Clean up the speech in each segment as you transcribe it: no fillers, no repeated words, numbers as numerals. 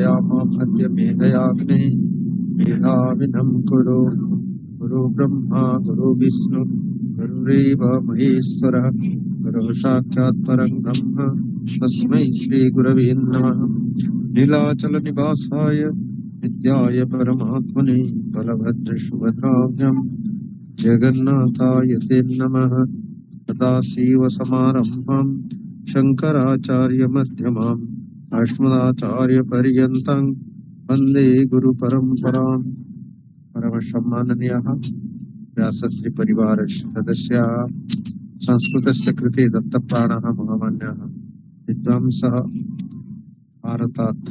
यामाभद्य मेधयाग्ने मेधाविनं कुरु। गुरु ब्रह्मा गुरु विष्णु गुरुरेव महेश्वरः गुरुः साक्षात् परं ब्रह्म तस्मै श्री गुरवे नमः। नीलाचल निवासाय नित्याय परमात्मने बलभद्र सुभद्राभ्यां जगन्नाथाय ते नमः। सदाशिव समारम्भां शंकराचार्य मध्यमाम् अस्मदाचार्य पर्यन्तं वन्दे गुरु परम्पराम्। परम सम्माननीयः व्यासश्री परिवार सदस्याः संस्कृतस्य कृते दत्तप्राणः महामान्यः विद्वांसः भारतात्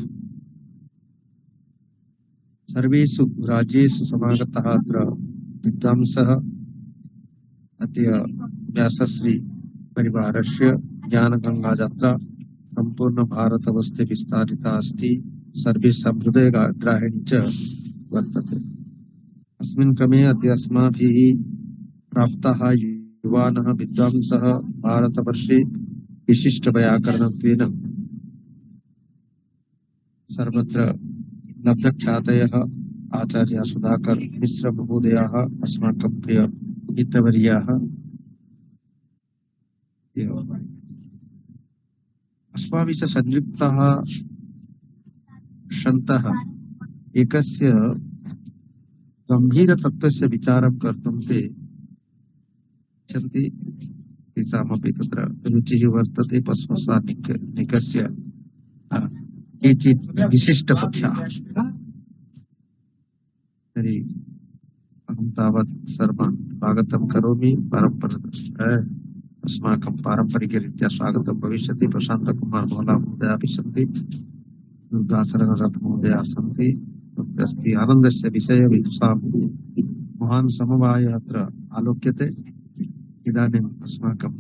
सर्वेषु राज्येषु समागतः अत्र विद्वांसः अद्य व्यासश्री परिवारस्य ज्ञानगंगा यात्रा संपूर्ण भारतवर्षे विस्तारिता अस्ति। सर्वेषां हृदयग्राहिणी च वर्तते। अस्मिन् क्रमे अद्य अस्माभिः प्राप्ताः युवानः विद्वांसः भारतवर्षे विशिष्टव्याकरणत्वेन सर्वत्र लब्धख्यातयः आचार्य सुधाकर मिश्र महोदयाः अस्माकं प्रिय मित्रवर्याः अस्माभिः च संयुक्ताः सन्तः एकस्य गम्भीरतत्त्वस्य विचारं कर्तुं ते इच्छन्ति। तेषामपि तत्र रुचिः वर्तते। पश्मसान्निकस्य केचित् विशिष्टपक्षाः। तर्हि अहं तावत् सर्वान् स्वागतं करोमि। अस्माकं पारम्परिकरीत्या स्वागतं भविष्यति। प्रशान्तकुमार भोला महोदयापि सन्ति, दुर्गाशरणरथ महोदयाः सन्ति। अस्ति आनन्दस्य विषयविदुषां महान् समवायः अत्र आलोक्यते। इदानीम् अस्माकं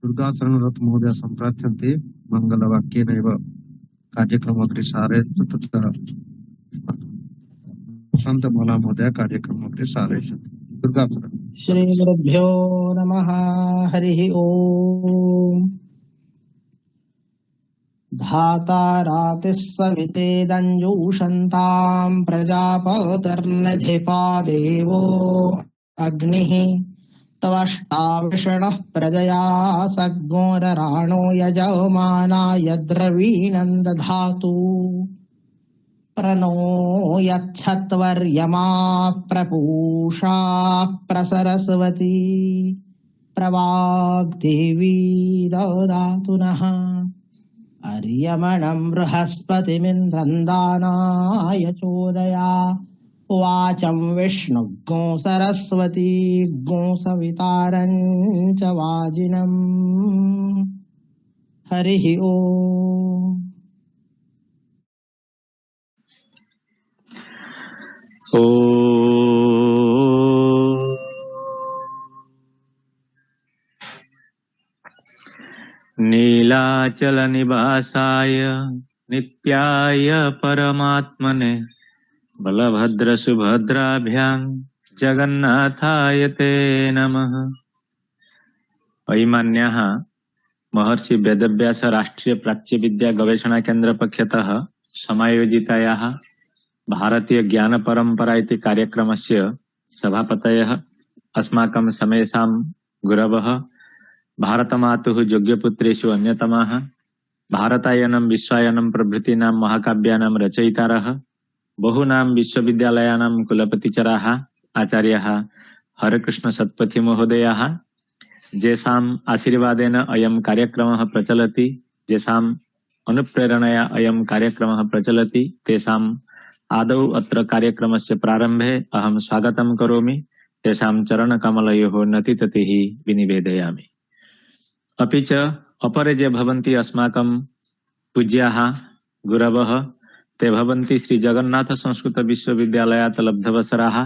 दुर्गाशरणरथ महोदयः सम्प्रार्थ्यन्ते मङ्गलवाक्येनैव कार्यक्रमम् अग्रे सारयन्तु। तत्र प्रशान्त भोला महोदय कार्यक्रमम् अग्रे सारयिष्यति। दुर्गाशरण श्री गुरुभ्यो नमः। हरिः ओम्। धाता रातिः सवितेदञ्जूषन्तां प्रजापतिर्निधिपा देवो अग्निः तवष्टाविषणः प्रजया सद्गोरराणो यजमानाय द्रवीणं दधातु। प्रणो यच्छत्वर्यमा प्रपूषा प्रसरस्वती प्रवाग्देवी ददातु नः। अर्यमणं बृहस्पतिमिन्द्रं दानाय चोदया वाचं विष्णुगो सरस्वती गो सवितारं च वाजिनम्। हरिः ओम्। नीलाचल निवासाय नित्याय परमात्मने बलभद्र सुभद्राभ्यां जगन्नाथाय ते नमः। वैमान्यः महर्षि वेदव्यास राष्ट्रीय प्राच्य विद्या गवेषणा केन्द्र पक्षतः समायोजितायाः भारतीय ज्ञान परंपरा इति कार्यक्रमस्य सभापतयः अस्माकं समेषां गुरवः भारतमातुः योग्यपुत्रेषु अन्यतमाः भारतायनं विश्वायनं प्रभृतीनां महाकाव्यानां रचयितारः बहूनां विश्वविद्यालयानां कुलपतिचराः आचार्याः हरकृष्ण सत्पथी महोदयाः जेषाम् आशीर्वादेन अयं कार्यक्रमः प्रचलति, जेषाम् अनुप्रेरणया अयं कार्यक्रमः प्रचलति, तेषाम् आदौ अत्र कार्यक्रमस्य प्रारम्भे अहं स्वागतं करोमि। तेषां चरणकमलयोः नतिततिः विनिवेदयामि। अपि च अपरे ये भवन्ति अस्माकं पूज्याः गुरवः ते भवन्ति श्री जगन्नाथ संस्कृत विश्वविद्यालयात् लब्धवसराः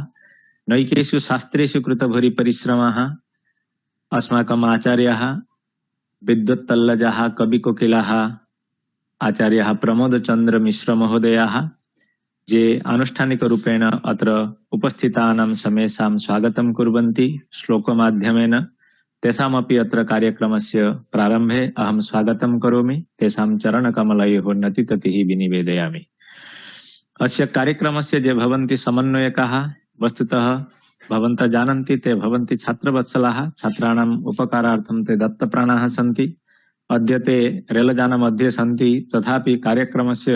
नैकेषु शास्त्रेषु कृतभूरि परिश्रमाः अस्माकम् आचार्याः विद्वत्तल्लजाः कविकोकिलाः आचार्याः प्रमोदचन्द्र मिश्र महोदयाः जे आनुष्ठानिकरूपेण अत्र उपस्थितानां समेषां स्वागतं कुर्वन्ति श्लोकमाध्यमेन। तेषामपि अत्र कार्यक्रमस्य प्रारम्भे अहं स्वागतं करोमि। तेषां चरणकमलयोः नतिततिः विनिवेदयामि। अस्य कार्यक्रमस्य ये भवन्ति समन्वयकाः, वस्तुतः भवन्तः जानन्ति ते भवन्ति छात्रवत्सलाः। छात्राणाम् उपकारार्थं ते दत्तप्राणाः सन्ति। अद्य ते रेलयानमध्ये सन्ति, तथापि कार्यक्रमस्य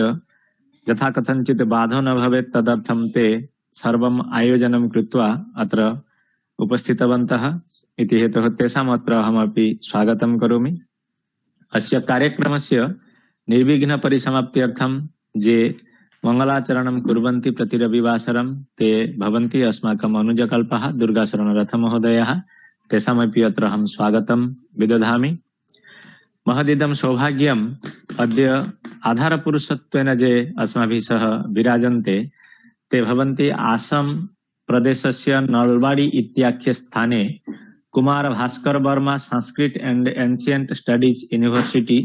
यथा कथञ्चित् बाधो न भवेत् तदर्थं ते सर्वम् आयोजनं कृत्वा अत्र उपस्थितवन्तः इति हेतुः तेषाम् अत्र अहमपि स्वागतं करोमि। अस्य कार्यक्रमस्य निर्विघ्न परिसमाप्त्यर्थं ये मङ्गलाचरणं कुर्वन्ति प्रति रविवासरं ते भवन्ति अस्माकम् अनुजकल्पः दुर्गाशरणरथमहोदयः। तेषामपि अत्र अहं स्वागतं विदधामि। महदिदं सौभाग्यम् अद्य आधारपुरुषत्वेन ये अस्माभिः सह विराजन्ते ते भवन्ति आसाम प्रदेशस्य नलबाड़ी इत्याख्य स्थाने Kumar Bhaskar Verma Sanskrit and ancient studies university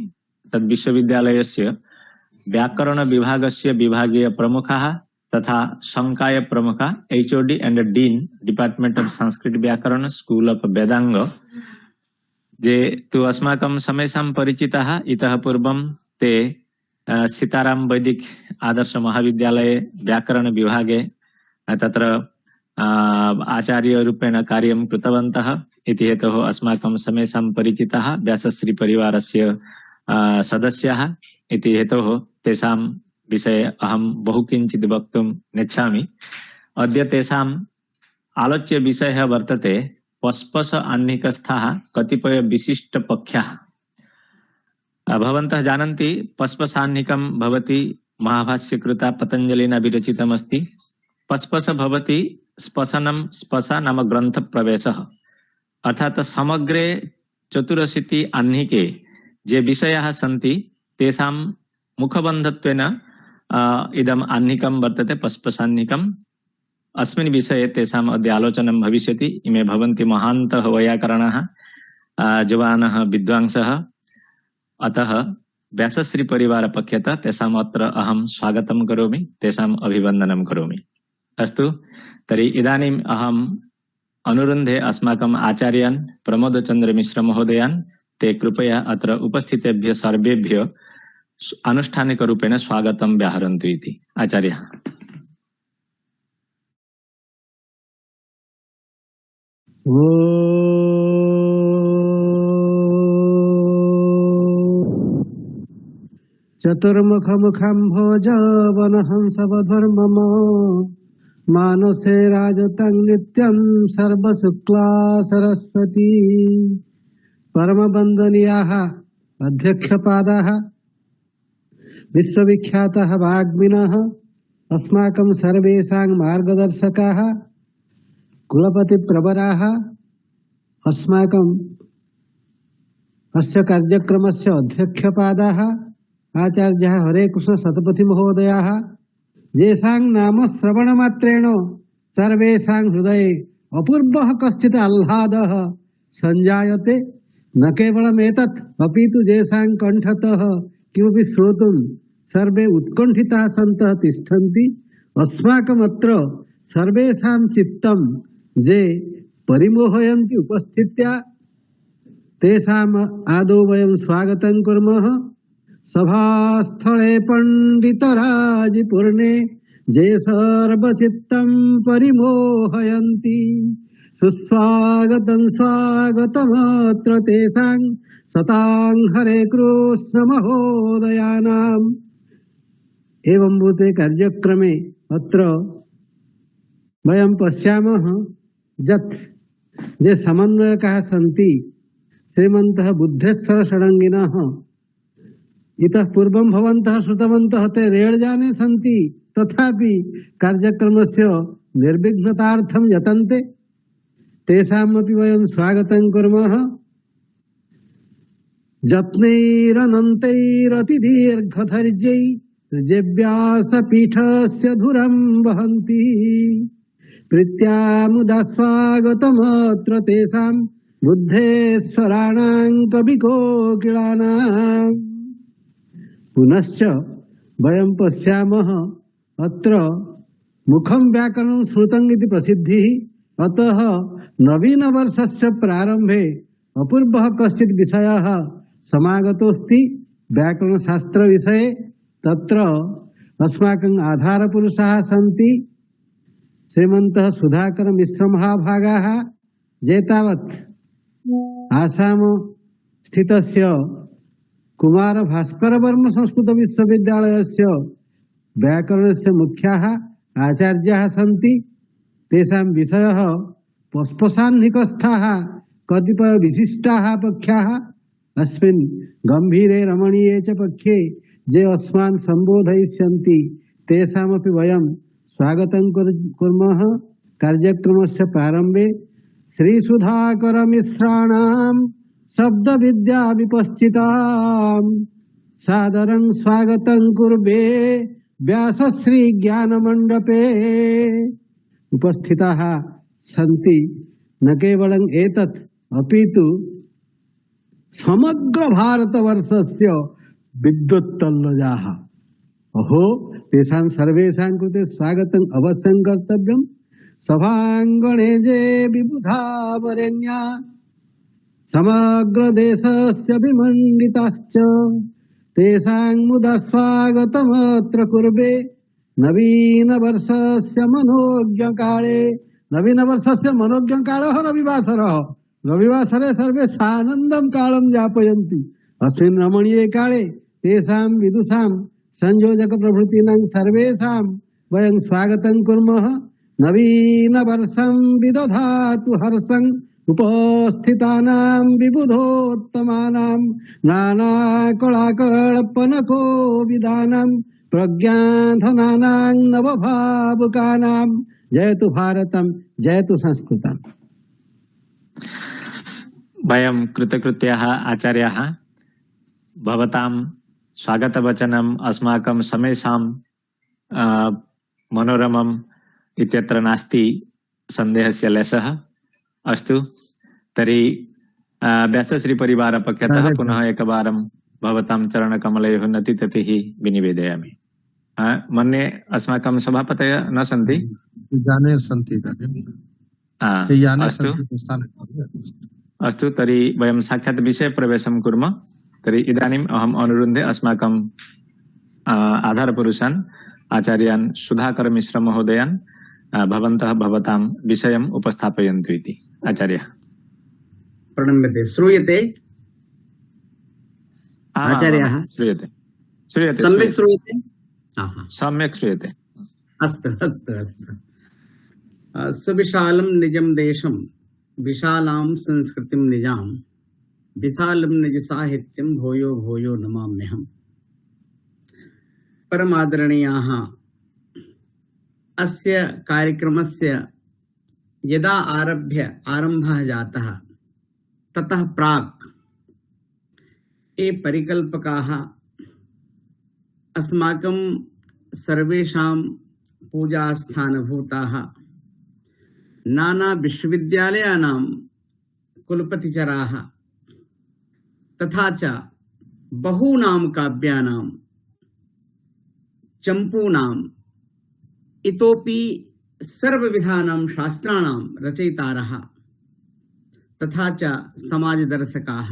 तद् विश्वविद्यालयस्य व्याकरण विभागस्य विभागीय प्रमुखाः तथा संकाय प्रमुखा HOD and dean department of Sanskrit व्याकरण स्कूल ऑफ वेदांग जे तु अस्माकं समेषां परिचिताः। इतः पूर्वं ते सीताराम वैदिक आदर्श महाविद्यालये व्याकरण विभागे तत्र आचार्य रूपेण कार्यं कृतवन्तः इति हेतुः अस्माकं समेषां परिचिताः व्यासश्री परिवारस्य सदस्याः इति हेतुः तेषां विषये अहं बहु किञ्चित् वक्तुं नेच्छामि। अद्य तेषाम् आलोच्य विषयः वर्तते पस्पश आह्निकस्थाः कतिपय विशिष्ट पक्षाः। भवन्तः जानन्ति पस्पशाह्निकं भवति महाभाष्यकृता पतञ्जलिना विरचितमस्ति। पस्पश भवति स्पशनं स्पश नाम ग्रंथ प्रवेशः अर्थात समग्रे 84 आह्निके जे विषयाः सन्ति तेषां मुखबन्धत्वेन इदम् आह्निकं वर्तते पस्पशाह्निकम्। अस्मिन् विषये तेषाम् अद्य आलोचनं भविष्यति। इमे भवन्ति महान्तः वैयाकरणाः जवानः विद्वांसः। अतः व्यासश्री परिवार पक्षतः तेषाम् अत्र अहं स्वागतं करोमि, तेषाम् अभिवन्दनं करोमि। अस्तु तर्हि इदानीम् अहम् अनुरुन्धे अस्माकम् आचार्यान् प्रमोदचन्द्र मिश्र महोदयान् ते कृपया अत्र उपस्थितेभ्यः सर्वेभ्यः आनुष्ठानिकरूपेण स्वागतं व्याहरन्तु इति। आचार्यः। चतुर्मुखमुखम्भोज वनहंसवधुर्मम मानसे राजतं नित्यं सर्वशुक्ला सरस्वती परमवन्दनीयाः अध्यक्षपादाः विश्वविख्यातः वाग्मिनः अस्माकं सर्वेषां मार्गदर्शकाः कुलपतिप्रवराः अस्माकं अस्य कार्यक्रमस्य अध्यक्षपादाः आचार्यः हरे कृष्ण शतपथि महोदयाः येषां नाम श्रवणमात्रेण सर्वेषां हृदये अपूर्वः कश्चित् आह्लादः सञ्जायते। न केवलमेतत् अपितु येषां कण्ठतः किमपि श्रोतुं सर्वे उत्कण्ठिताः सन्तः तिष्ठन्ति। अस्माकमत्र सर्वेषां चित्तं ये परिमोहयन्ति उपस्थित्या तेषाम् आदौ वयं स्वागतं कुर्मः। सभास्थले पंडितराजपूर्णे जे सर्वचित्तं परिमोहयन्ति सुस्वागतं स्वागतमत्र तेषां सतां हरे कृष्ण महोदयानाम्। एवं भूते कार्यक्रमे अत्र वयं पश्यामः यत् ये समन्वयकाः सन्ति श्रीमन्तः बुद्धेश्वर षडङ्गिनः इतः पूर्वं भवन्तः श्रुतवन्तः ते रेलयाने सन्ति तथापि कार्यक्रमस्य निर्विघ्नतार्थं यतन्ते तेषामपि वयं स्वागतं कुर्मः। जत्नैरनन्तैरतिदीर्घधैर्यैः जेव्यासपीठस्य धुरं वहन्ति प्रीत्या मुदा स्वागतमत्र तेषां बुद्धेश्वराणां कविकोकिलानाम्। पुनश्च वयं पश्यामः अत्र मुखं व्याकरणं श्रुतं इति प्रसिद्धिः। अतः नवीन वर्षस्य प्रारंभे अपूर्वः कश्चित् विषयः समागतोऽस्ति व्याकरणशास्त्र विषये तत्र अस्माकं आधारपुरुषाः सन्ति श्रीमन्तः सुधाकर मिश्र महाभागाः जेतावत् आसाम स्थितस्य कुमार भास्कर वर्म संस्कृत विश्वविद्यालयस्य व्याकरणस्य मुख्याः आचार्याः सन्ति तेषां विषयः पस्पसाह्निकस्थाः कतिपय विशिष्टाः पक्षाः अस्मिन् गम्भीरे रमणीये च पक्षे ये अस्मान् सम्बोधयिष्यन्ति तेषामपि वयं स्वागतं कुर्मः। कार्यक्रमस्य प्रारम्भे श्रीसुधाकर मिश्राणां शब्द विद्या विपश्चितां सादरं स्वागतं कुर्वे व्यासश्री ज्ञान मंडपे। उपस्थिताः सन्ति न केवलं एतत् अपितु समग्र भारतवर्षस्य विद्वत्तल्लजाः। अहो तेषां सर्वेषां कृते स्वागतं अवश्यं कर्तव्यं। सभांगणे जे विबुधा वरेण्या समग्र देशस्य विमण्डिताश्च तेषां मुदा स्वागतमत्र कुर्वे नवीन वर्षस्य मनोज्ञ काले। नवीन वर्षस्य मनोज्ञ कालः रविवासरः। रविवासरे सर्वे सानन्दं कालं यापयन्ति। अस्मिन् रमणीये काले तेषां विदुषां संयोजक प्रभृतीनां सर्वेषां वयं स्वागतं कुर्मः। नवीन वर्षं विदधातु हर्षं उपस्थितानां विबुधोत्तमानां नाना कलाकल्पनको विदानां प्रज्ञाधनानां नवभावुकानां। जयतु भारतं जयतु संस्कृतम्। वयं कृतकृत्याः आचार्याः भवतां स्वागतवचनम् अस्माकं समेषां मनोरमम् इत्यत्र नास्ति संदेहस्य लेशः। अस्तु तर्हि व्यासश्री परिवार पक्षतः पुनः एकवारं भवतां चरणकमलयोः नतिततिः विनिवेदयामि। मन्ये अस्माकं सभापतयः न सन्ति। याने सन्ति इदानीं। अस्तु अस्तु तर्हि वयं साक्षात् विषये प्रवेशं कुर्मः। तर्हि इदानीम् अहम् अनुरुन्धे अस्माकं आधारपुरुषान् आचार्यान् सुधाकर मिश्र महोदयान् भवन्तः भवतां विषयम् उपस्थापयन्तु इति। आचार्य प्रणम्यते। श्रूयते आचार्याः? श्रूयते श्रूयते सम्यक् श्रूयते। सम्यक् श्रूयते। अस्तु अस्तु अस्तु। सुविशालं निजं देशं विशालां संस्कृतिं निजां विशालं निज साहित्यं भूयो भूयो नमाम्यहम्। परमादरणीयाः, अस्य कार्यक्रमस्य यदा आरम्भः जातः ततः प्राक् ये परिकल्पकाः अस्माकं सर्वेषां पूजास्थानभूताः नाना विश्वविद्यालयानां कुलपतिचराः तथा च बहूनां काव्यानां चम्पूनाम् इतोपि सर्वविधानां शास्त्राणां रचयितारः तथा च समाजदर्शकाः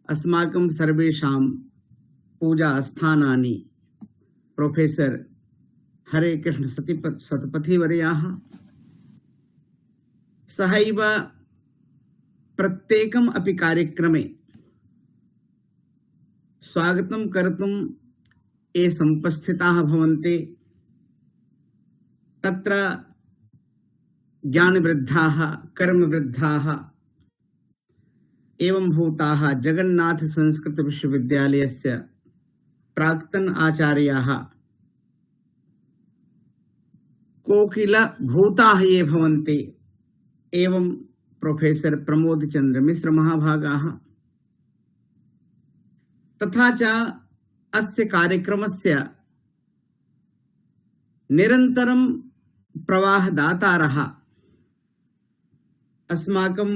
अस्माकं सर्वेषां पूजास्थानानि प्रोफेसर हरे कृष्ण सतपथीवर्याः सहैव प्रत्येकम् अपि कार्यक्रमे स्वागतं कर्तुं ये समुपस्थिताः भवन्ति तत्र ज्ञानवृद्धाः कर्मवृद्धाः एवं भूताः जगन्नाथ संस्कृत विश्वविद्यालयस्य प्राक्तन आचार्याः कोकिल भूताः ये भवन्ति एवं प्रोफेसर प्रमोद चंद्र मिश्र महाभागाः तथा च अस्य कार्यक्रमस्य निरन्तरं प्रवाहदातारः अस्माकं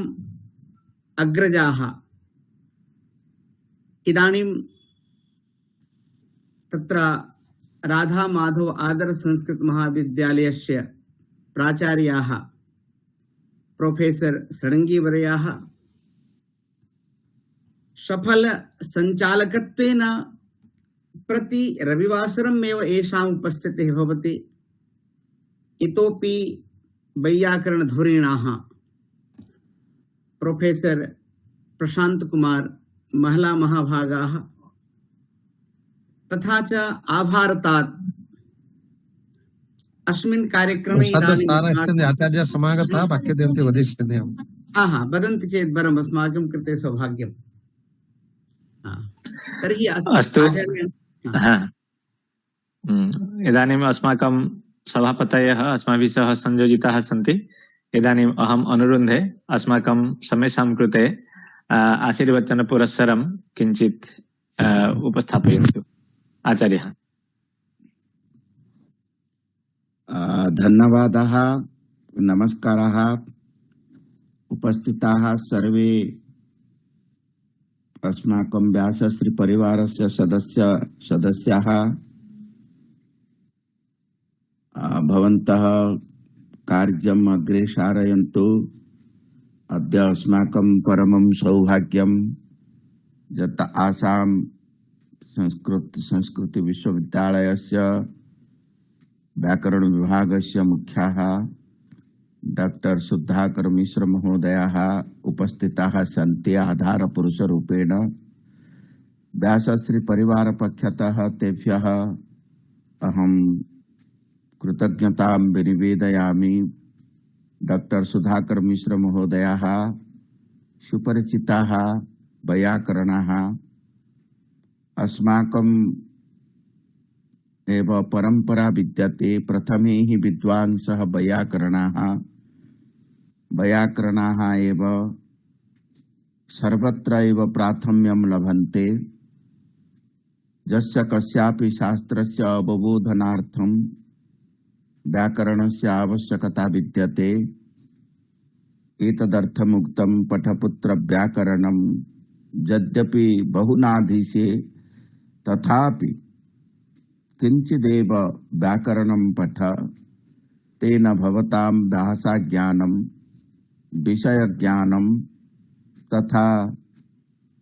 अग्रजाः इदानीं तत्र राधा माधव आदर्श संस्कृत महाविद्यालयस्य प्राचार्याः प्रोफेसर षडङ्गीवर्याः सफल संचालकत्वेन प्रति रविवासरमेव येषाम् उपस्थितिः भवति। इतोपि वैयाकरणधुरीणाः प्रोफेसर प्रशांत कुमार, महिला महाभागाः तथा च आभारतात् अस्मिन् कार्यक्रमे आचार्य समागतः वाक्यद्वयं वदिष्यन्ति। वदन्ति चेत् वरम्, अस्माकं कृते सौभाग्यम्। तर्हि अस्तु। इदानीम् अस्माकं सभापतयः अस्माभिः सह संयोजिताः सन्ति। इदानीम् अहम् अनुरुन्धे अस्माकं समेषां कृते आशीर्वचन पुरस्सरं किञ्चित् उपस्थापयन्तु। आचार्यः। धन्यवादः, नमस्कारः। उपस्थिताः सर्वे अस्माकं व्यासश्री परिवारस्य सदस्याः, भवन्तः कार्यम् अग्रे सारयन्तु। अद्य अस्माकं परमं सौभाग्यं यत् आसाम संस्कृत विश्वविद्यालयस्य व्याकरण विभागस्य मुख्याः डॉक्टर सुधाकर मिश्र महोदयाः उपस्थिताः सन्ति। आधारपुरुषरूपेण व्यासश्री परिवार पक्षतः तेभ्यः अहं कृतज्ञतां विनिवेदयामि। डॉक्टर सुधाकर मिश्र महोदयाः सुपरिचिताः वैयाकरणाः, अस्माकम् एव परंपरा विद्यते। प्रथमे हि विद्वांसः वैयाकरणाः एव सर्वत्र एव प्राथम्यं लभन्ते। यस्य कस्यापि शास्त्रस्य अवबोधनार्थं व्याकरणस्य आवश्यकता विद्यते। एतदर्थमुक्तं पठपुत्र व्याकरणं, यद्यपि बहुनाधीशे तथापि किंचिदेव व्याकरणं पठ, तेन भवतां भाषाज्ञानं, विषयज्ञानं तथा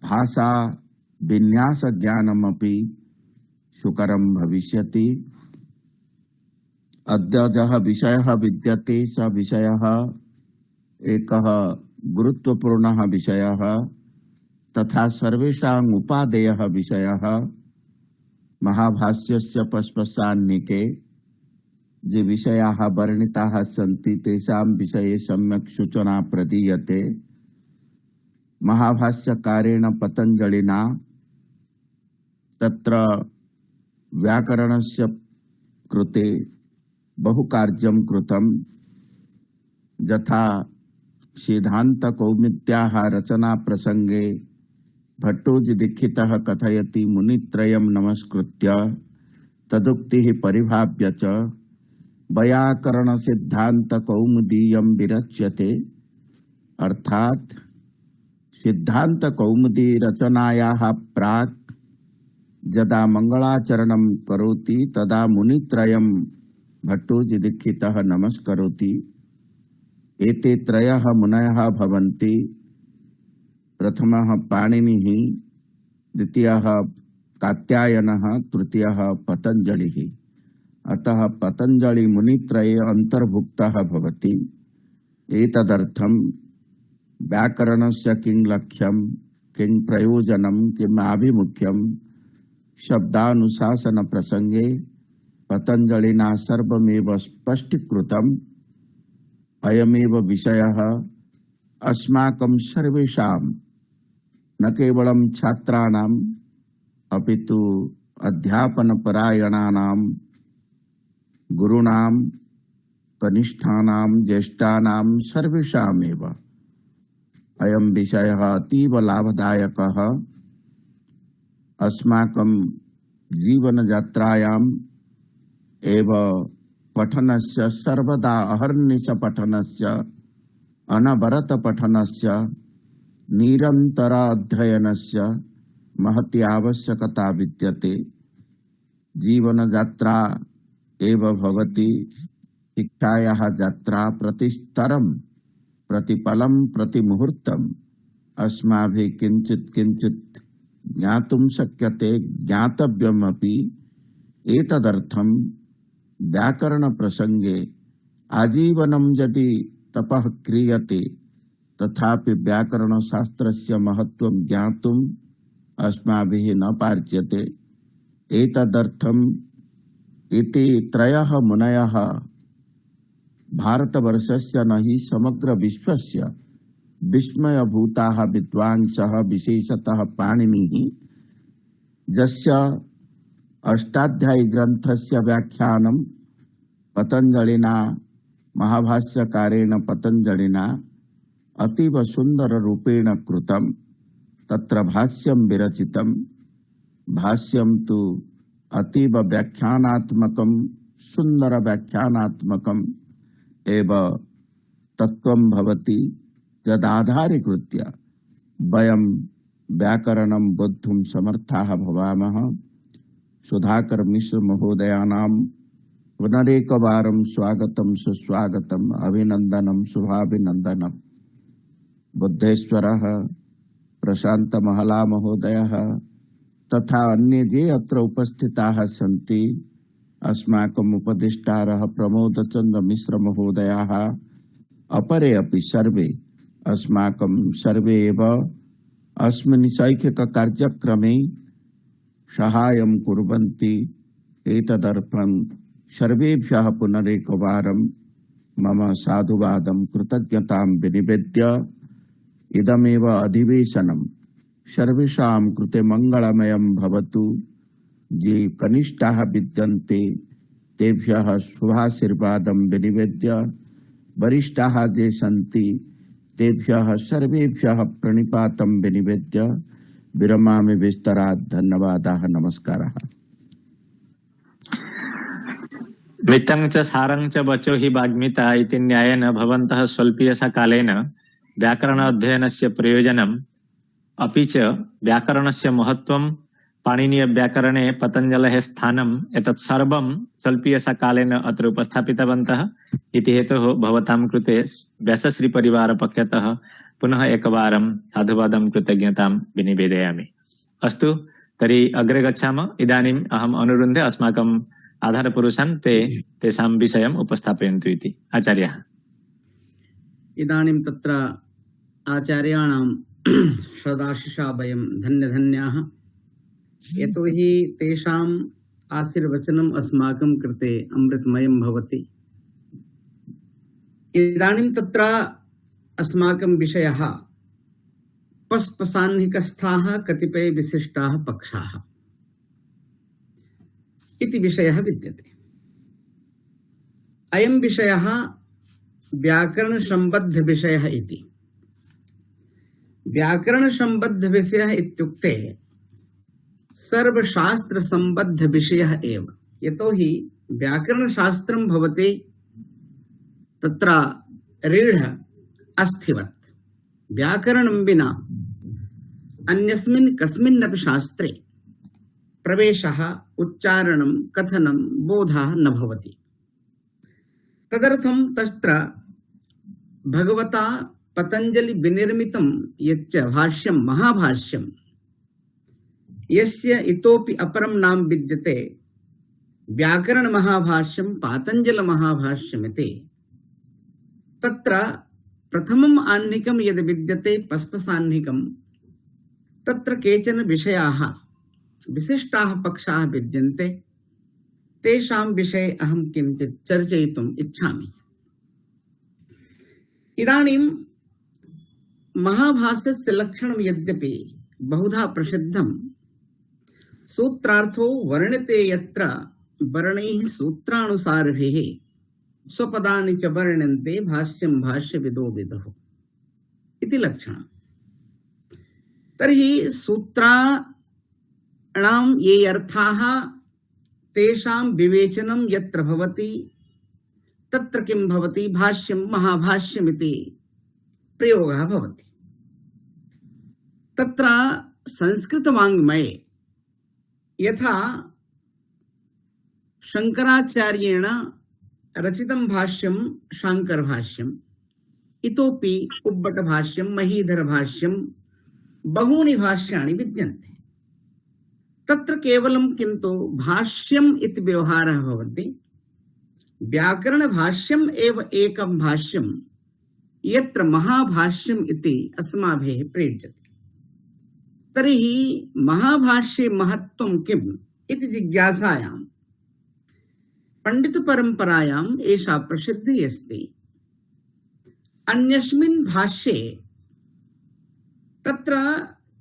भाषा विन्यासज्ञानमपि सुकरं भविष्यति। अद्य यः विषयः विद्यते स विषयः एकः गुरुत्वपूर्णः विषयः तथा सर्वेषाम् उपादेयः विषयः। महाभाष्यस्य पश्पशान्निके ये विषयाः वर्णिताः सन्ति तेषां विषये सम्यक् सूचना प्रदीयते। महाभाष्यकारेण पतञ्जलिना तत्र व्याकरणस्य कृते बहु कार्यं कृतं। यथा सिद्धान्तकौमुद्याः रचना प्रसंगे भट्टोजी दीक्षितः कथयति, मुनित्रयं नमस्कृत्य तदुक्तिः परिभाव्य च वैयाकरण सिद्धांत कौमुदीयं विरच्यते। अर्थात सिद्धांत कौमुदी रचनायाः प्राक् यदा मंगलाचरणं करोति तदा मुनित्रयं भट्टोजी दीक्षितः नमस्करोति। एते त्रयः मुनयः भवन्ति। प्रथमः पाणिनिः, द्वितीयः कात्यायनः, तृतीयः पतञ्जलिः। अतः पतञ्जलि मुनित्रये अंतर्भुक्तः भवति। एतदर्थं व्याकरणस्य किं लक्ष्यं, किं प्रयोजनं, किम् आभिमुख्यं शब्दानुशासन प्रसंगे पतञ्जलिना सर्वमेव स्पष्टीकृतम्। अयमेव विषयः अस्माकं सर्वेषां, न केवलं छात्राणाम् अपितु अध्यापनपरायणानां, गुरूणां, कनिष्ठानां, ज्येष्ठानां सर्वेषामेव अयं विषयः अतीव लाभदायकः। अस्माकं जीवनयात्रायाम् एव पठनस्य, सर्वदा अहर्निश पठनस्य, अनवरत पठनस्य, निरंतर अध्ययनस्य महती आवश्यकता विद्यते। जीवनयात्रा एव भवति शिक्षायाः यात्रा। प्रतिस्तरं, प्रतिपलं, प्रतिमुहूर्तं अस्माभिः किंचित किंचित ज्ञातुं शक्यते ज्ञातव्यमपि एतदर्थं व्याकरण प्रसंगे आजीवनं यदि तपः क्रियते तथापि व्याकरण शास्त्रस्य महत्त्वं ज्ञातुम् अस्माभिः न पार्यते। एतदर्थम् इति त्रयः मुनयः भारतवर्षस्य न हि समग्र विश्वस्य विस्मयभूताः विद्वांसः विशेषतः पाणिनिः यस्य अष्टाध्यायी ग्रन्थस्य व्याख्यानं पतञ्जलिना महाभाष्यकारेण पतञ्जलिना अतीव सुंदर रूपेण कृतं। तत्र भाष्यं विरचितं। भाष्यं तु अतीव व्याख्यानात्मकं सुंदर व्याख्यानात्मकम् एव तत्त्वं भवति यदाधारीकृत्य वयं व्याकरणं बोद्धुं समर्थाः भवामः। सुधाकर मिश्र महोदयानां पुनरेकवारं स्वागतं सुस्वागतम् अभिनन्दनं शुभाभिनन्दनं। बुद्धेश्वरः प्रशांत महला महोदयः तथा अन्ये ये अत्र उपस्थिताः सन्ति अस्माकम् उपदेष्टारः प्रमोदचन्द्र मिश्र महोदयाः अपरे अपि सर्वे अस्माकं सर्वे एव अस्मिन् शैक्षिक कार्यक्रमे सहायं कुर्वन्ति। एतदर्थं सर्वेभ्यः पुनरेकवारं मम साधुवादं कृतज्ञतां विनिवेद्य इदमेव अधिवेशनं सर्वेषां कृते मंगलमयं भवतु। ये कनिष्ठाः विद्यन्ते तेभ्यः शुभाशीर्वादं विनिवेद्य वरिष्ठाः ये सन्ति तेभ्यः सर्वेभ्यः प्रणिपातं विनिवेद्य विरमामि विस्तरात्। धन्यवादाः, नमस्कारः। मितं च सारं च वचो हि वाग्मिता इति न्यायेन भवन्तः स्वल्पीयसा कालेन व्याकरण अध्ययनस्य प्रयोजनम् अपि च व्याकरणस्य महत्त्वं पाणिनीय व्याकरणे पतञ्जलेः स्थानम् एतत् सर्वं स्वल्पीयसा कालेन अत्र उपस्थापितवन्तः इति हेतोः भवतां कृते व्यासश्री परिवार पक्षतः पुनः एकवारं साधुवादं कृतज्ञतां विनिवेदयामि। अस्तु, तर्हि अग्रे गच्छामः। इदानीम् अहम् अनुरुन्धे अस्माकम् आधारपुरुषान् तेषां विषयम् उपस्थापयन्तु इति। आचार्यः। इदानीं तत्र आचार्याणां श्रद्धाशिषा वयं धन्यधन्याः, यतोहि तेषाम् आशीर्वचनम् अस्माकं कृते अमृतमयं भवति। इदानीं तत्र अस्माकं विषयः पस्पसाह्निकस्थाः कतिपय विशिष्टाः पक्षाः इति विषयः विद्यते। अयं विषयः व्याकरण संबद्ध विषयः इति। व्याकरण संबद्ध विषयः इत्युक्ते सर्वशास्त्र संबद्ध विषयः एव। यतोहि व्याकरण शास्त्रं भवति तत्र रीढ अस्थिवत्। व्याकरणं विना अन्यस्मिन् कस्मिन्नपि शास्त्रे प्रवेशः, उच्चारणं, कथनं, बोधः न भवति। तदर्थं तत्र भगवता पतंजलि विनिर्मितं यच्च भाष्यं महाभाष्यं यस्य इतोपि अपरं नाम विद्यते व्याकरण महाभाष्यं पातंजल महाभाष्यमिति। तत्र प्रथमम् आह्निकं यद् विद्यते पस्पसाह्निकं, तत्र केचन विषयाः विशिष्टाः पक्षाः विद्यन्ते। तेषां विषये अहं किञ्चित् चर्चयितुम् इच्छामि। इदानीं महाभाष्यस्य लक्षणं यद्यपि बहुधा प्रसिद्धं, सूत्रार्थो वर्ण्यते यत्र वर्णैः सूत्रानुसारभिः स्वपदानि च वर्ण्यन्ते भाष्यं भाष्यविदो विदुः इति लक्षणम्। तर्हि सूत्राणां ये अर्थाः तेषां विवेचनं यत्र भवति तत्र किं भवति, भाष्यं महाभाष्यमिति प्रयोगः भवति। तत्र संस्कृतवाङ्मये यथा शंकराचार्येण रचितं भाष्यं शांकर भाष्यम्, इतोपि उब्बट भाष्यं, महीधर भाष्यं, बहूनि भाष्याणि विद्यन्ते। तत्र केवलं किन्तु भाष्यम् इति व्यवहारः भवति। व्याकरणभाष्यम् एव एकं भाष्यं यत्र महाभाष्यम् इति अस्माभिः प्रयुज्यते। तर्हि महाभाष्ये महत्त्वं किम् इति जिज्ञासायां पंडितपरम्परायाम् एषा प्रसिद्धिः अस्ति। अन्यस्मिन् भाष्ये तत्र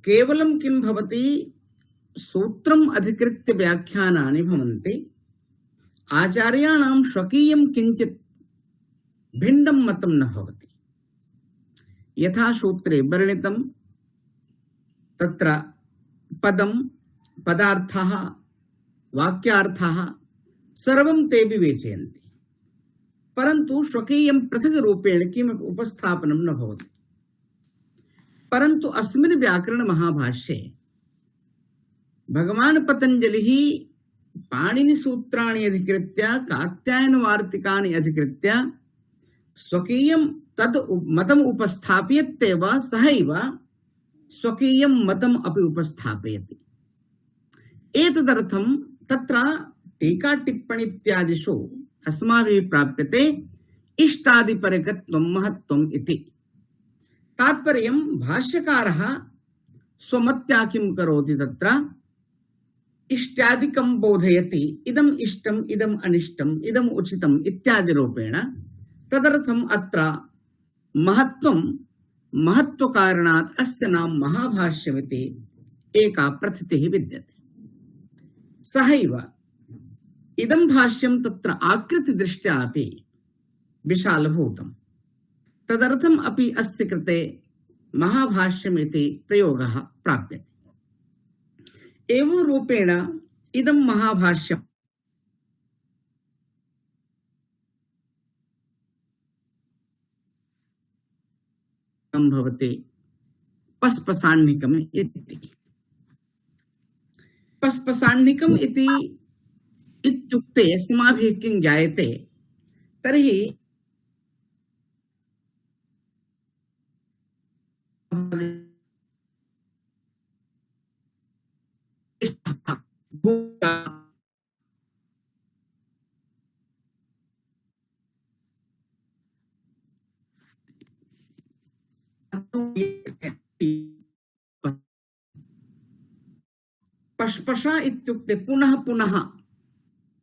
केवलं किं भवति, सूत्रम् अधिकृत्य व्याख्यानानि भवन्ति। आचार्याणां स्वकीयं किञ्चित् भिन्नं मतं न भवति। यथा सूत्रे वर्णितं तत्र पदं, पदार्थः, वाक्यार्थः सर्वं ते विवेचयन्ति, परन्तु स्वकीयं पृथक् रूपेण किमपि उपस्थापनं न भवति। परन्तु अस्मिन् व्याकरण महाभाष्ये भगवान् पतञ्जलिः पाणिनिसूत्राणि अधिकृत्य, कात्यायनवार्तिकानि अधिकृत्य स्वकीयं तद् मतम् उपस्थापयत्येव सहैव स्वकीयं मतम् अपि उपस्थापयति। एतदर्थं तत्र टीका टिप्पणी इत्यादिषु अस्माभिः प्राप्यते इष्टादिपरकत्वं महत्त्वम् इति। तात्पर्यं भाष्यकारः स्वमत्या किं करोति, तत्र इष्टादिकं बोधयति, इदम् इष्टम्, इदम् अनिष्टम्, इदम् उचितम् इत्यादि रूपेण। तदर्थम् अत्र महत्त्वं महत्त्वकारणात् अस्य नाम महाभाष्यमिति एका प्रथितिः विद्यते। सहैव इदं भाष्यं तत्र आकृतिदृष्ट्या अपि विशालभूतम्। तदर्थम् अपि अस्य कृते महाभाष्यमिति प्रयोगः प्राप्यते। एवं रूपेण इदं महाभाष्यं भवति पस्पसाह्निकम् इति। पस्पसाह्निकम् इति इत्युक्ते अस्माभिः किं ज्ञायते, तर्हि पश्पशा इत्युक्ते पुनः पुनः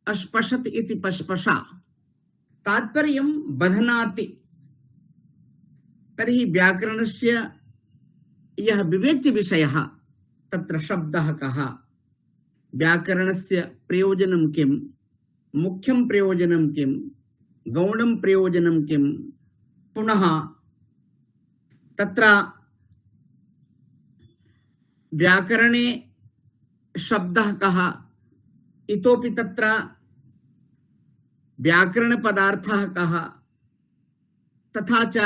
अस्पशत् इति पश्पशा, तात्पर्यं बध्नाति। तर्हि व्याकरणस्य यः विवेच्य विषयः, तत्र शब्दः कः, व्याकरणस्य प्रयोजनं किं, मुख्यं प्रयोजनं किं, गौणं प्रयोजनं किं, पुनः तत्र व्याकरणे शब्दः कः, इतोपि तत्र व्याकरणपदार्थः कः, तथा च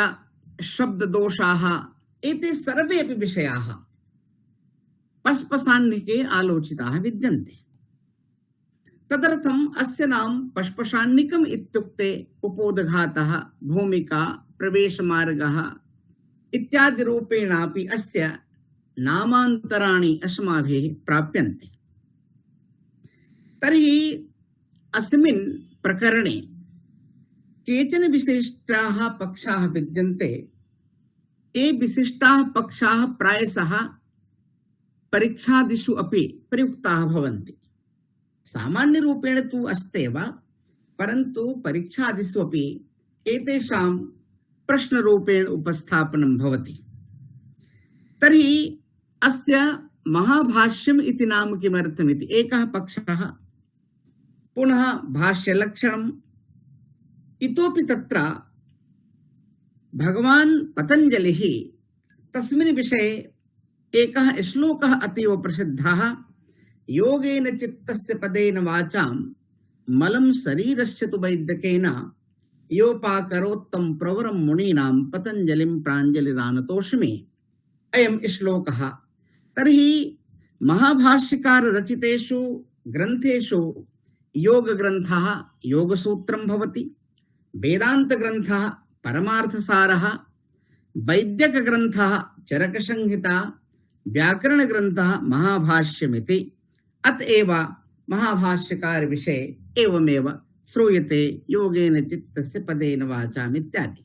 शब्ददोषाः, एते सर्वे अपि विषयाः पस्पसाह्निके आलोचिताः विद्यन्ते। तदर्थम् अस्य नाम पस्पसाह्निकम् इत्युक्ते उपोदघातः, भूमिका, प्रवेशमार्गः इत्यादि रूपेणापि अस्य नामान्तराणि अस्माभिः प्राप्यन्ते। तर्हि अस्मिन् प्रकरणे केचन विशिष्टाः पक्षाः विद्यन्ते। ये विशिष्टाः पक्षाः प्रायशः परीक्षादिषु अपि प्रयुक्ताः भवन्ति। सामान्यरूपेण तु अस्त्येव, परन्तु परीक्षादिषु अपि एतेषां प्रश्नरूपेण उपस्थापनं भवति। तर्हि अस्य महाभाष्यम् इति नाम किमर्थमिति एकः पक्षः, पुनः भाष्यलक्षणम्, इतोपि तत्र भगवान् पतञ्जलिः तस्मिन् विषये एकः श्लोकः अतीव प्रसिद्धः। योगेन चित्तस्य पदेन वाचां मलं शरीरस्य तु वैद्यकेन योपाकरोत्तं प्रवरं मुनीनां पतञ्जलिं प्राञ्जलिरानतोऽस्मि। अयं श्लोकः। तर्हि महाभाष्यकार रचितेषु ग्रन्थेषु योगग्रन्थः योगसूत्रं भवति, वेदान्तग्रन्थः परमार्थसारः, वैद्यकग्रन्थः चरकसंहिता, व्याकरण ग्रंथः महाभाष्यमिति अतएव महाभाष्यकार विषये एवमेव श्रूयते योगेन चित्तस्य पदेन वाचाम इत्यादि।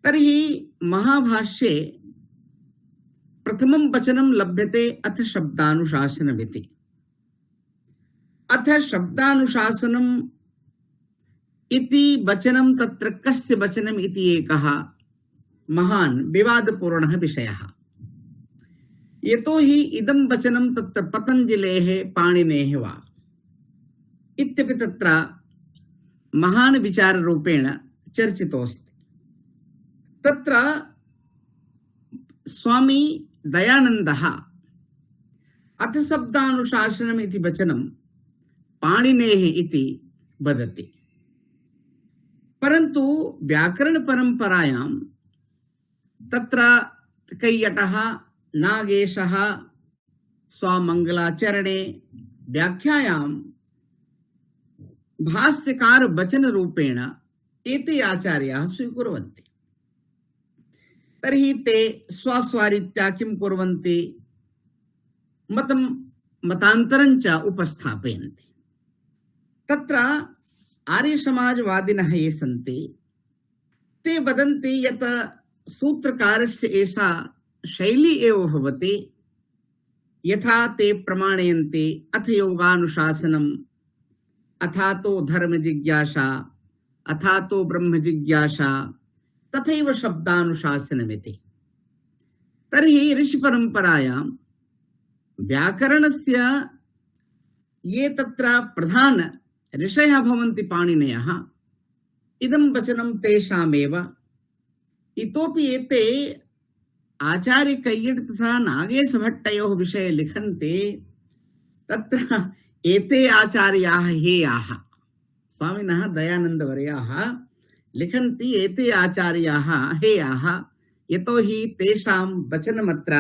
तर्हि महाभाष्ये प्रथमं वचनं लभ्यते अथ शब्दानुशासनमिति। अथ शब्दानुशासनम् इति वचनं तत्र कस्य वचनम् इति एकः महान् विवादपूर्णः विषयः। यतो हि इदं वचनं तत्र पतञ्जलेः पाणिनेः वा इत्यपि तत्र महान् विचाररूपेण चर्चितोऽस्ति। तत्र स्वामी दयानन्दः अथ शब्दानुशासनम् इति वचनं पाणिनेः इति वदति, परन्तु व्याकरण परंपरायां तत्र कैयटः नागेशः स्वमंगलाचरणे व्याख्यायां भाष्यकार वचन रूपेण एते आचार्याः स्वीकुर्वन्ति। तर्हि ते स्वस्वरीत्या किं कुर्वन्ति, मतान्तरं च उपस्थापयन्ति। तत्र आर्य समाजवादिनः ये सन्ति ते वदन्ति यत् सूत्रकारस्य एषा शैली एव भवति, यथा ते प्रमाणयन्ति अथ योगानुशासनम् अथातो धर्म जिज्ञासा अथातो ब्रह्म जिज्ञासा तथैव शब्दानुशासनमिति। तर्हि ऋषि परंपरायां व्याकरणस्य ये तत्र प्रधान ऋषयः भवन्ति पाणिनयः, इदं वचनं तेषामेव। इतोपि एते आचार्य कैयट तथा नागेश भट्टयोः विषये लिखन्ति। तत्र एते आचार्याः हेयाः, स्वामिनः दयानन्दवर्याः लिखन्ति एते आचार्याः हेयाः, यतो हि तेषां वचनमत्र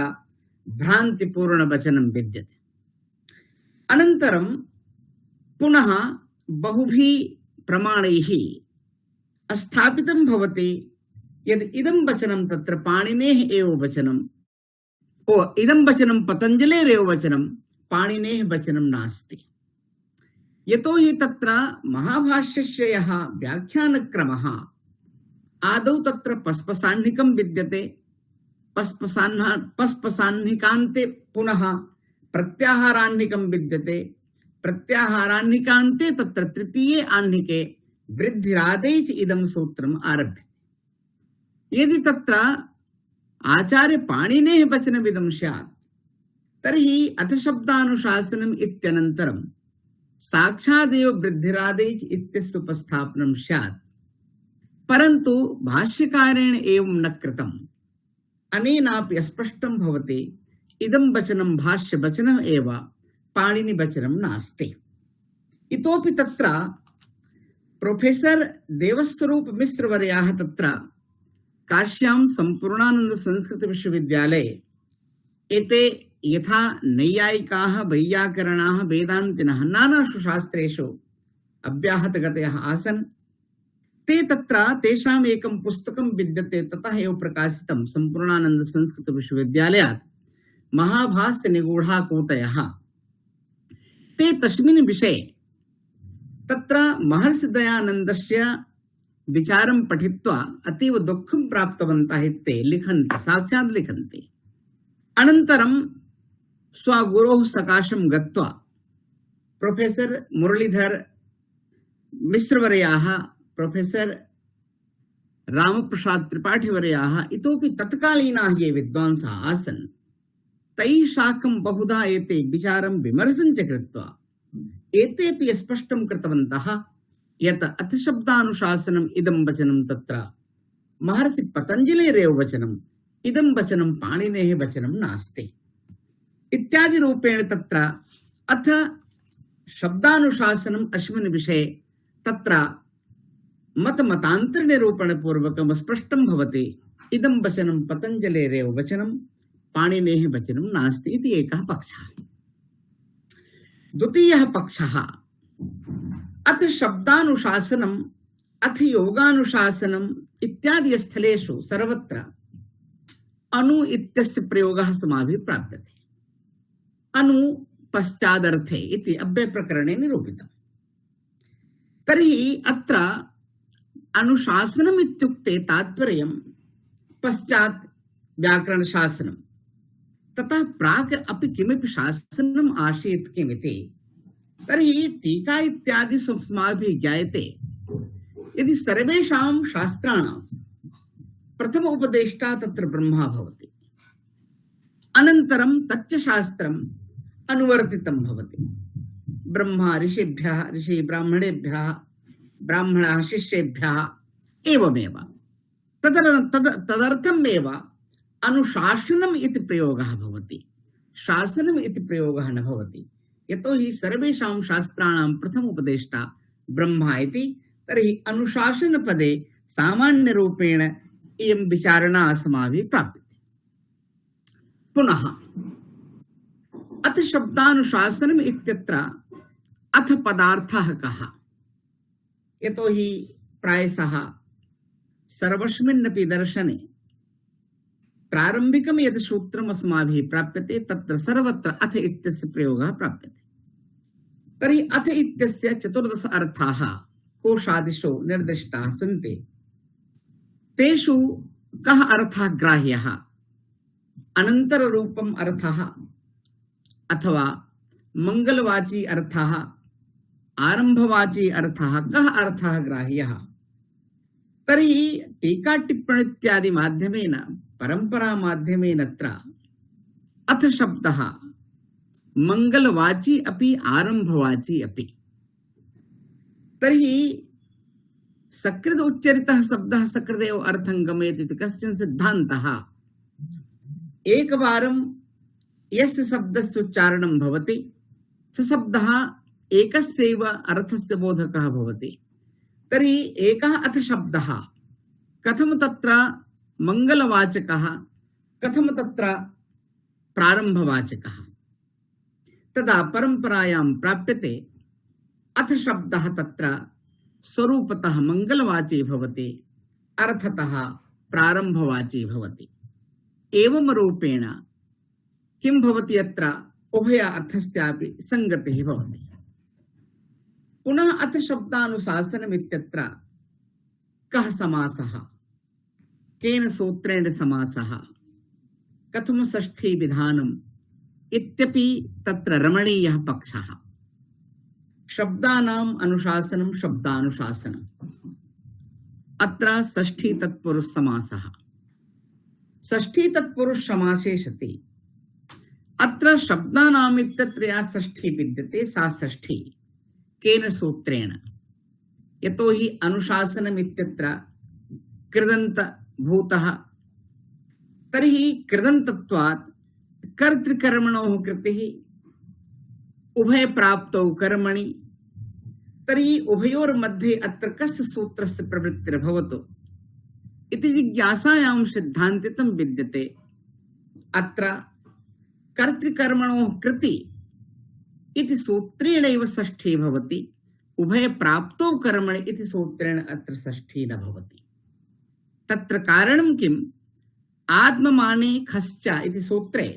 भ्रान्तिपूर्ण वचनं विद्यते। अनन्तरं पुनः बहुभिः प्रमाणैः स्थापितं भवति यद् इदं वचनं तत्र पाणिनेः एव वचनं, इदं वचनं पतञ्जलेरेव वचनं, पाणिनेः वचनं नास्ति। यतो हि तत्र महाभाष्यस्य यः व्याख्यानक्रमः आदौ तत्र पस्पसाह्निकं विद्यते, पस्पसाह्निकान्ते पुनः प्रत्याहाराह्निकं विद्यते, प्रत्याहाराह्निकान्ते तत्र तृतीये आह्निके वृद्धिरादैः इदं सूत्रम् आरभ्यते। यदि तत्र आचार्य पाणिनेः वचनमिदं स्यात् तर्हि अथ शब्दानुशासनम् इत्यनन्तरं साक्षादेव वृद्धिरादैः इत्यस्य उपस्थापनं स्यात्, परन्तु भाष्यकारेण एवं न कृतम्। अनेनापि स्पष्टं भवति इदं वचनं भाष्यवचनम् एव, पाणिनिवचनं नास्ति। इतोपि तत्र प्रोफेसर देवस्वरूप मिश्रवर्याः तत्र काश्यां सम्पूर्णानंद संस्कृत विश्वविद्यालये एते यथा नैयायिकाः वैयाकरणाः वेदान्तिनः नानाषु शास्त्रेषु अभ्याहतगतयः आसन्, ते तत्र तेषाम् एकं पुस्तकं विद्यते, ततः एव प्रकाशितं सम्पूर्णानंद संस्कृत विश्वविद्यालयात् महाभाष्य निगूढाकूतयः। ते तस्मिन् विषये तत्र महर्षि दयानन्दस्य विचारं पठित्वा अतीव दुःखं प्राप्तवन्तः इति लिखन्ति, साक्षात् लिखन्ति। अनन्तरं स्वगुरोः सकाशं गत्वा प्रोफेसर मुरलीधर मिश्रवर्याः, प्रोफेसर रामप्रसाद त्रिपाठीवर्याः, इतोपि तत्कालीनाः ये विद्वांसः आसन्, तैः साकं बहुधा एते विचारं विमर्शं च कृत्वा एतेपि स्पष्टं कृतवन्तः यत् अथ शब्दानुशासनम् इदं वचनं तत्र महर्षि पतञ्जलेरेव वचनं, इदं वचनं पाणिनेः वचनं नास्ति इत्यादि रूपेण तत्र अथ शब्दानुशासनम् अस्मिन् विषये तत्र मतमतान्तरनिरूपणपूर्वकं स्पष्टं भवति। इदं वचनं पतञ्जलेरेव वचनं, पाणिनेः वचनं नास्ति इति एकः पक्षः। द्वितीयः पक्षः अथ शब्दानुशासनम् अथ योगानुशासनम् इत्यादि स्थलेषु सर्वत्र अनु इत्यस्य प्रयोगः अस्माभिः प्राप्यते। अनु पश्चादर्थे इति अव्ययप्रकरणे निरूपितम्। तर्हि अत्र अनुशासनम् इत्युक्ते तात्पर्यं पश्चात् व्याकरणशासनं, ततः प्राक् अपि किमपि शासनम् आसीत् किमिति। तर्हि टीका इत्यादि अस्माभिः ज्ञायते यदि सर्वेषां शास्त्राणां प्रथम उपदेष्टा तत्र ब्रह्मा भवति, अनन्तरं तच्च शास्त्रम् अनुवर्तितं भवति। ब्रह्मा ऋषिभ्यः, ऋषि ब्राह्मणेभ्यः, ब्राह्मणः शिष्येभ्यः एवमेव। तदर्थमेव अनुशासनम् इति प्रयोगः भवति, शासनम् इति प्रयोगः न भवति। यतोहि सर्वेषां शास्त्राणां प्रथम उपदेष्टा ब्रह्मा इति। तर्हि अनुशासनपदे सामान्यरूपेण इयं विचारणा अस्माभिः प्राप्यते। पुनः अथ शब्दानुशासनम् इत्यत्र अथ पदार्थः कः? यतोहि प्रायशः सर्वस्मिन्नपि दर्शने प्रारम्भिकं यद् सूत्रम् अस्माभिः प्राप्यते तत्र सर्वत्र अथ इत्यस्य प्रयोगः प्राप्यते। तर्हि अथ इत्यस्य 14 अर्थाः कोशादिषु निर्दिष्टाः सन्ति। तेषु कः अर्थः ग्राह्यः? अनन्तररूपम् अर्थः अथवा मंगलवाची अर्थः, आरंभवाची अर्थः, कः अर्थः ग्राह्यः? तर्हि टीका टिप्पणी इत्यादि माध्यमेन, परंपरा माध्यमेन अत्र अथ शब्दः मंगलवाची अपि आरंभवाची अपि। तर्हि सकृद उच्चरितः शब्दः सकृदेव अर्थं गमयति इति कश्चन सिद्धान्तः। एकवारं यस्य शब्दस्य उच्चारणं भवति स शब्दः एकस्यैव अर्थस्य बोधकः भवति। तर्हि एकः अथ शब्दः कथं तत्र मंगलवाचकः, कथं तत्र प्रारंभवाचकः? तदा परंपरायां प्राप्यते अथ शब्दः तत्र स्वरूपतः मंगलवाची भवति, अर्थतः प्रारंभवाची भवति। एवं रूपेण किं भवति? अत्र उभय अर्थस्यापि संगतिः भवति। पुनः अथ शब्दानुशासनम् इत्यत्र कः समासः? केन सूत्रेण समासः? कथं षष्ठी विधानम् इत्यपि तत्र रमणीयः पक्षः। शब्दानाम् अनुशासनं शब्दानुशासनम्। अत्र षष्ठी तत्पुरुष समासः। षष्ठी तत्पुरुष समासे सति अत्र शब्दानाम् इत्यत्र या षष्ठी विद्यते सा षष्ठी केन सूत्रेण? यतोहि अनुशासनम् इत्यत्र कृदन्त भूतः। तर्हि कृदन्तत्वात् कर्तृकर्मणोः कृतिः उभय प्राप्तौ कर्मणि। तर्हि उभयोर्मध्ये अत्र कस्य सूत्रस्य प्रवृत्तिर्भवतु इति जिज्ञासायां सिद्धान्तितं विद्यते। अत्र कर्तृकर्मणोः कृति इति सूत्रेणैव षष्ठी भवति, उभय प्राप्तौ कर्मणि इति सूत्रेण अत्र षष्ठी न भवति। तत्र कारणं किम्? आत्ममाने खश्च इति सूत्रे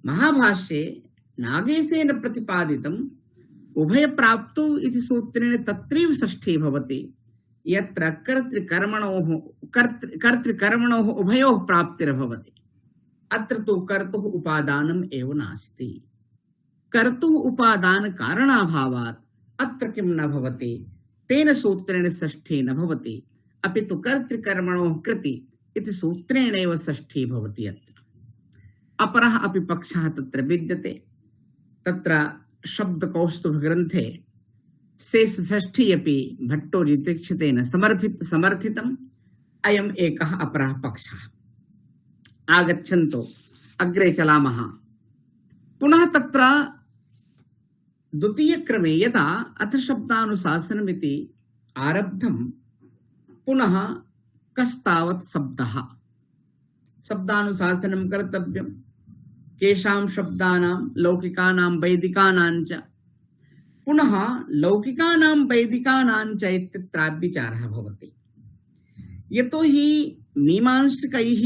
महाभाष्ये नागेशेन प्रतिपादितम् उभय प्राप्तौ इति सूत्रेण तत्रैव षष्ठी भवति, यत्र कर्तृकर्मणोः उभयोः प्राप्तिर्भवति। अत्र तु कर्तुः उपादानम् एव नास्ति। कर्तुः उपादान कारणाभावात् अत्र किं न भवति? तेन सूत्रेण षष्ठी न भवति, अपि तु कर्तृकर्मणोः कृति इति सूत्रेणैव षष्ठी भवति। अत्र अपरः अपि पक्षः तत्र विद्यते। तत्र शब्दकौस्तुभ ग्रन्थे शेष षष्ठी अपि भट्टोजी दीक्षितेन समर्थितम्। अयम् एकः अपरः पक्षः। आगच्छन्तु अग्रे चलामः। पुनः तत्र द्वितीयक्रमे यदा अथ शब्दानुशासनमिति आरब्धं, पुनः कस्तावत् शब्दः? शब्दानुशासनं कर्तव्यं केषां शब्दानां? लौकिकानां वैदिकानां च। पुनः लौकिकानां वैदिकानां च इत्यत्र विचारः भवति। यतोहि मीमांसकैः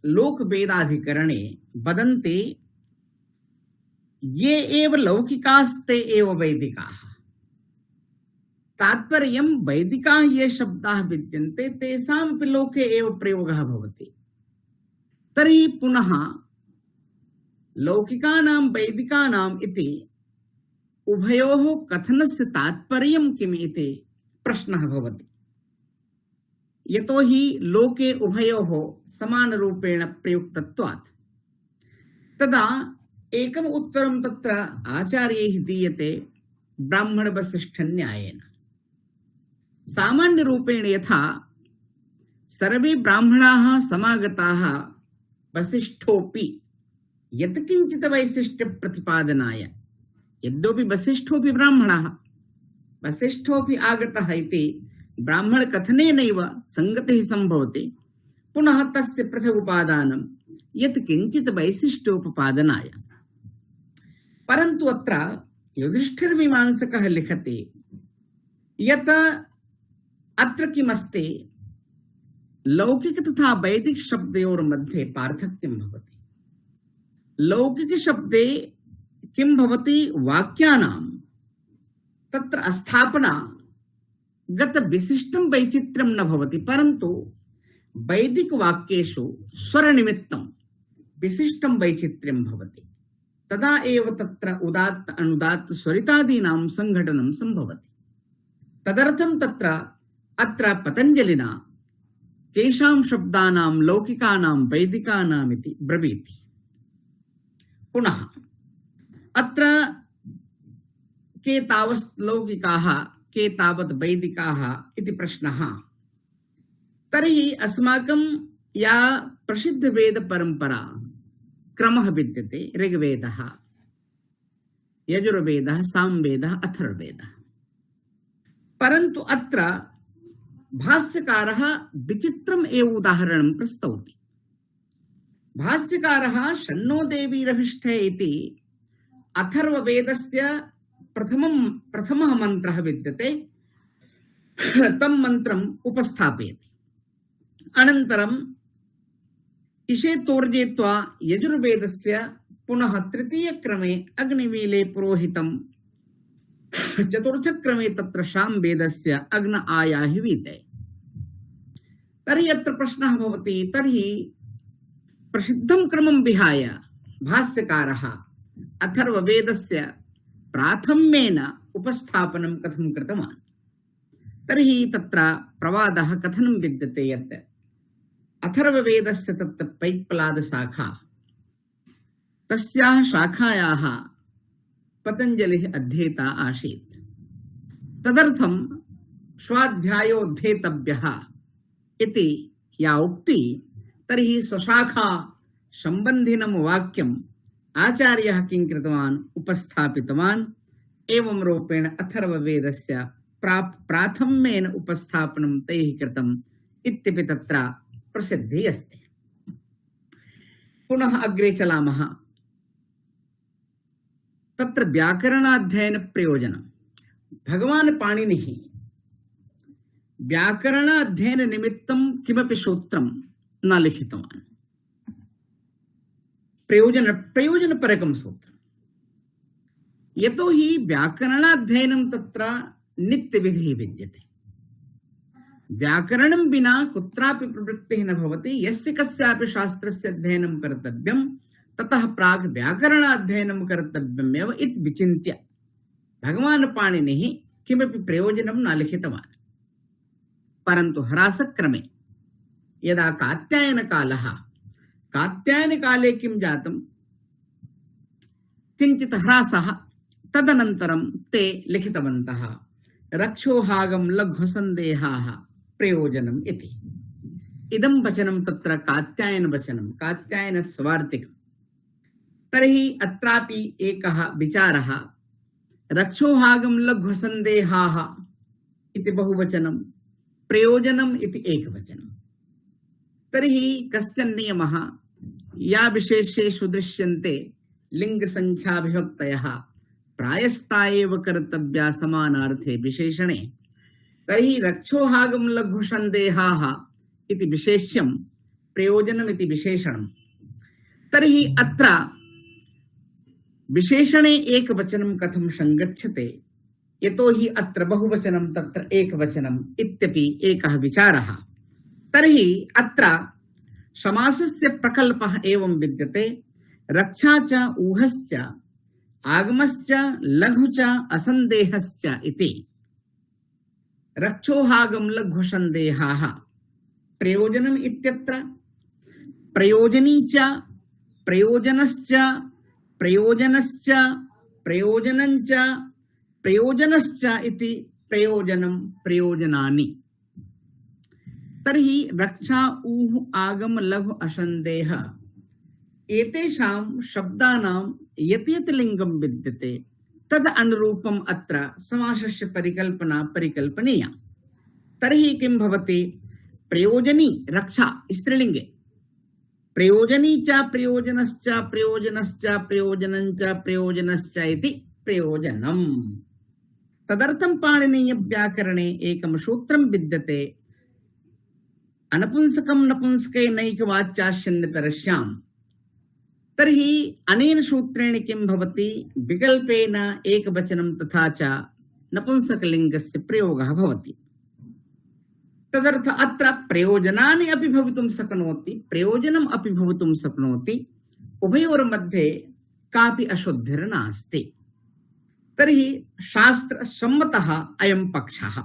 लोकवेदाधिकरणे वदन्ति ये एव लौकिकास्ते एव वैदिकाः। तात्पर्यं वैदिकाः ये शब्दाः विद्यन्ते तेषामपि लोके एव प्रयोगः भवति। तर्हि पुनः लौकिकानां वैदिकानाम् इति उभयोः कथनस्य तात्पर्यं किम् इति प्रश्नः भवति। यतोहि लोके उभयोः समानरूपेण प्रयुक्तत्वात्। तदा एकम् उत्तरं तत्र आचार्यैः दीयते ब्राह्मणवसिष्ठन्यायेन। सामान्यरूपेण यथा सर्वे ब्राह्मणाः समागताः वसिष्ठोऽपि यत्किञ्चित् वैशिष्ट्यप्रतिपादनाय, यद्यपि वसिष्ठोऽपि ब्राह्मणः, वसिष्ठोऽपि आगतः इति ब्राह्मणकथनेनैव सङ्गतिः सम्भवति, पुनः तस्य पृथगुपादानं यत्किञ्चित् वैशिष्ट्योपपादनाय। परन्तु अत्र युधिष्ठिरमीमांसकः लिखति यत् अत्र किमस्ति, लौकिक तथा वैदिक शब्दयोर्मध्ये पार्थक्यं भवति। लौकिक शब्दे किं भवति, वाक्यानां तत्र स्थापना गत विशिष्टं वैचित्र्यं न भवति, परन्तु वैदिक वाक्येषु स्वरनिमित्तं विशिष्टं वैचित्र्यं भवति। तदा एव तत्र उदात्त अनुदात्त स्वरितादीनां संघटनं संभवति। तदर्थं तत्र अत्र पतञ्जलिना केषां शब्दानां लौकिकानां वैदिकानाम् इति ब्रवीति। पुनः अत्र के तावत् लौकिकाः के तावत् वैदिकाः इति प्रश्नः। तर्हि अस्माकं या प्रसिद्ध वेद परंपरा क्रमः विद्यते, ऋग्वेदः, यजुर्वेदः, सामवेदः, अथर्ववेदः। परन्तु अत्र भाष्यकारः विचित्रम् एव उदाहरणं प्रस्तौति। भाष्यकारः शन्नो देवीरभिष्ठे इति अथर्ववेदस्य प्रथमः मन्त्रः विद्यते, तं मन्त्रम् उपस्थापयति। अनन्तरम् इषेतोर्जेत्वा यजुर्वेदस्य पुनः तृतीयक्रमे अग्निमीले पुरोहितं, चतुर्थक्रमे तत्र सामवेदस्य अग्न आयाहिवीते। तर्हि अत्र प्रश्नः भवति, तर्हि प्रसिद्धं क्रमं विहाय भाष्यकारः अथर्ववेदस्य प्राथम्येन उपस्थापनं कथं कृतवान्। तर्हि तत्र प्रवादः कथनं विद्यते यत् अथर्ववेदस्य तत्र पैप्पलादशाखा, तस्याः शाखायाः पतञ्जलिः अध्येता आसीत्। तदर्थं स्वाध्यायोऽध्येतव्यः इति या उक्ति, तर्हि स्वशाखा सम्बन्धिनं वाक्यम् आचार्यः किं कृतवान्, उपस्थापितवान्। एवं रूपेण अथर्ववेदस्य प्राथम्येन उपस्थापनं तैः कृतम् इत्यपि तत्र प्रसिद्धिः अस्ति। पुनः अग्रे चलामः। तत्र व्याकरणाध्ययन प्रयोजनं। भगवान् पाणिनिः व्याकरणाध्ययन निमित्तं किमपि सूत्रं न लिखितवान्। प्रयोजनपरकं सूत्रम्। यतोहि व्याकरणाध्ययनं तत्र नित्यविधिः विद्यते। व्याकरणं विना कुत्रापि प्रवृत्तिः न भवति। यस्य कस्यापि शास्त्रस्य अध्ययनं कर्तव्यं, ततः प्राक् व्याकरणाध्ययनं कर्तव्यमेव इति विचिन्त्य भगवान् पाणिनिः किमपि प्रयोजनं न लिखितवान्। परन्तु ह्रासक्रमे यदा कात्यायनकालः, कात्यायनकाले किं जातं, किञ्चित् ह्रासः। तदनन्तरं ते लिखितवन्तः रक्षोहागं लघ्वसन्देहाः प्रयोजनम् इति। इदं वचनं तत्र कात्यायन वचनं, कात्यायन स्वार्तिकम्। तर्हि अत्रापि एकः विचारः, रक्षोहागं लघ्वसन्देहाः इति बहुवचनं, प्रयोजनम् इति एकवचनं। तर्हि कश्चन नियमः, या विशेषेषु दृश्यन्ते लिङ्गसङ्ख्याविभक्तयः प्रायस्ता एव कर्तव्या समानार्थे विशेषणे, तर्हि रक्षोहागं लघुसन्देहाः इति विशेष्यं प्रयोजनमिति विशेषणम्। तर्हि अत्र विशेषणे एकवचनं कथं संगच्छते, यतोहि अत्र बहुवचनं तत्र एकवचनम् इत्यपि एकः विचारः। तर्हि अत्र समासस्य प्रकल्पः एवं विद्यते, रक्षा च ऊहश्च आगमश्च लघु च असन्देहश्च इति। रक्षोहागम लघु संदेहाः प्रयोजनम् इत्यत्र प्रयोजनी च प्रयोजनश्च प्रयोजनश्च प्रयोजनञ्च प्रयोजनश्च इति प्रयोजनं प्रयोजनानि। तर्हि रक्षा ऊह आगम लघु असन्देह एतेषां शब्दानां यत् यत् लिङ्गं विद्यते तद अनुरूपम् अत्र समासस्य परिकल्पना परिकल्पनीया। तर्हि किं भवति, प्रयोजनी रक्षा स्त्रीलिङ्गे, प्रयोजनी च प्रयोजनश्च प्रयोजनश्च प्रयोजनञ्च प्रयोजनश्च इति प्रयोजनम्। तदर्थं पाणिनीय व्याकरणे एकं सूत्रं विद्यते, अनपुंसकं नपुंसकैनैकवाच्याश्यन्यतरस्याम्। तर्हि अनेन सूत्रेण किं भवति, विकल्पेन एकवचनं तथा च नपुंसकलिङ्गस्य प्रयोगः भवति। तदर्थ अत्र प्रयोजनानि अपि भवितुं शक्नोति, प्रयोजनम् अपि भवितुं शक्नोति, उभयोर्मध्ये कापि अशुद्धिर्नास्ति। तर्हि शास्त्रसम्मतः अयं पक्षः।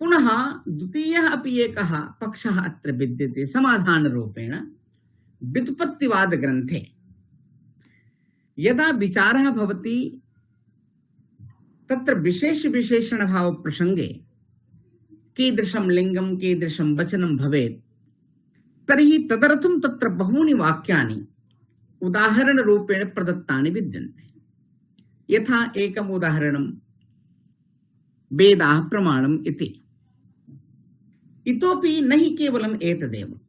पुनः द्वितीयः अपि एकः पक्षः अत्र विद्यते समाधानरूपेण व्युत्पत्तिवादग्रन्थे। यदा विचारः भवति तत्र विशेषविशेषणभावप्रसङ्गे कीदृशं लिङ्गं कीदृशं वचनं भवेत्, तर्हि तदर्थं तत्र बहूनि वाक्यानि उदाहरणरूपेण प्रदत्तानि विद्यन्ते। यथा एकम् उदाहरणं वेदाः प्रमाणम् इति। इतोपि न हि केवलम् एतदेव,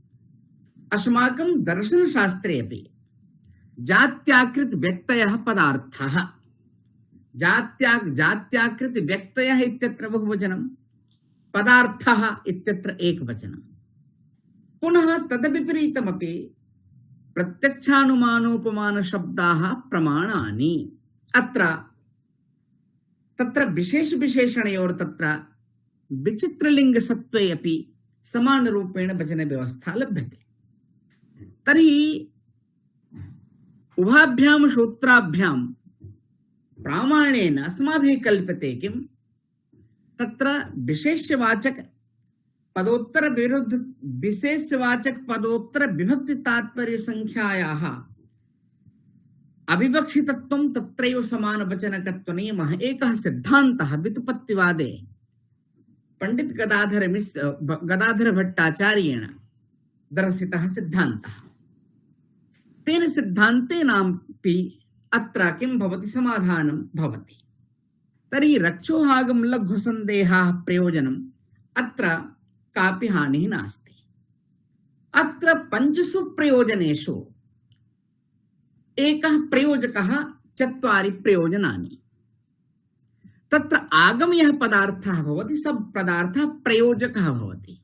अस्माकं दर्शनशास्त्रे अपि जात्याकृत व्यक्तयः पदार्थः, जात्याकृत व्यक्तयः इत्यत्र बहुवचनं, पदार्थः इत्यत्र एकवचनं। पुनः तद्विपरीतमपि प्रत्यक्षानुमानोपमान शब्दाः प्रमाणानि। अत्र तत्र विशेष विशेषणयोर तत्र विचित्रलिङ्गसत्त्वे अपि समानरूपेण वचनव्यवस्था लभ्यते। तर्हि उभाभ्यां सूत्राभ्यां प्रामाण्येन अस्माभिः कल्प्यते किं, तत्र विशेषवाचक पदोत्तर विरुद्ध विशेषवाचक पदोत्तर विभक्ति तात्पर्य संख्यायाः अविवक्षितत्वं तत्रैव समानवचनकत्व नियमः एकः सिद्धान्तः व्युत्पत्तिवादे पंडित गदाधर भट्टाचार्येण दर्शितः सिद्धान्तः। तेन सिद्धान्तेनापि अत्र किं भवति, समाधानं भवति। तर्हि रक्षोहागम लघु संदेहाः प्रयोजनम्, अत्र कापि हानिः नास्ति। अत्र पञ्चसु प्रयोजनेषु एकः प्रयोजकः, चत्वारि प्रयोजनानि। तत्र आगम यः पदार्थः भवति, सब पदार्थः प्रयोजकः भवति।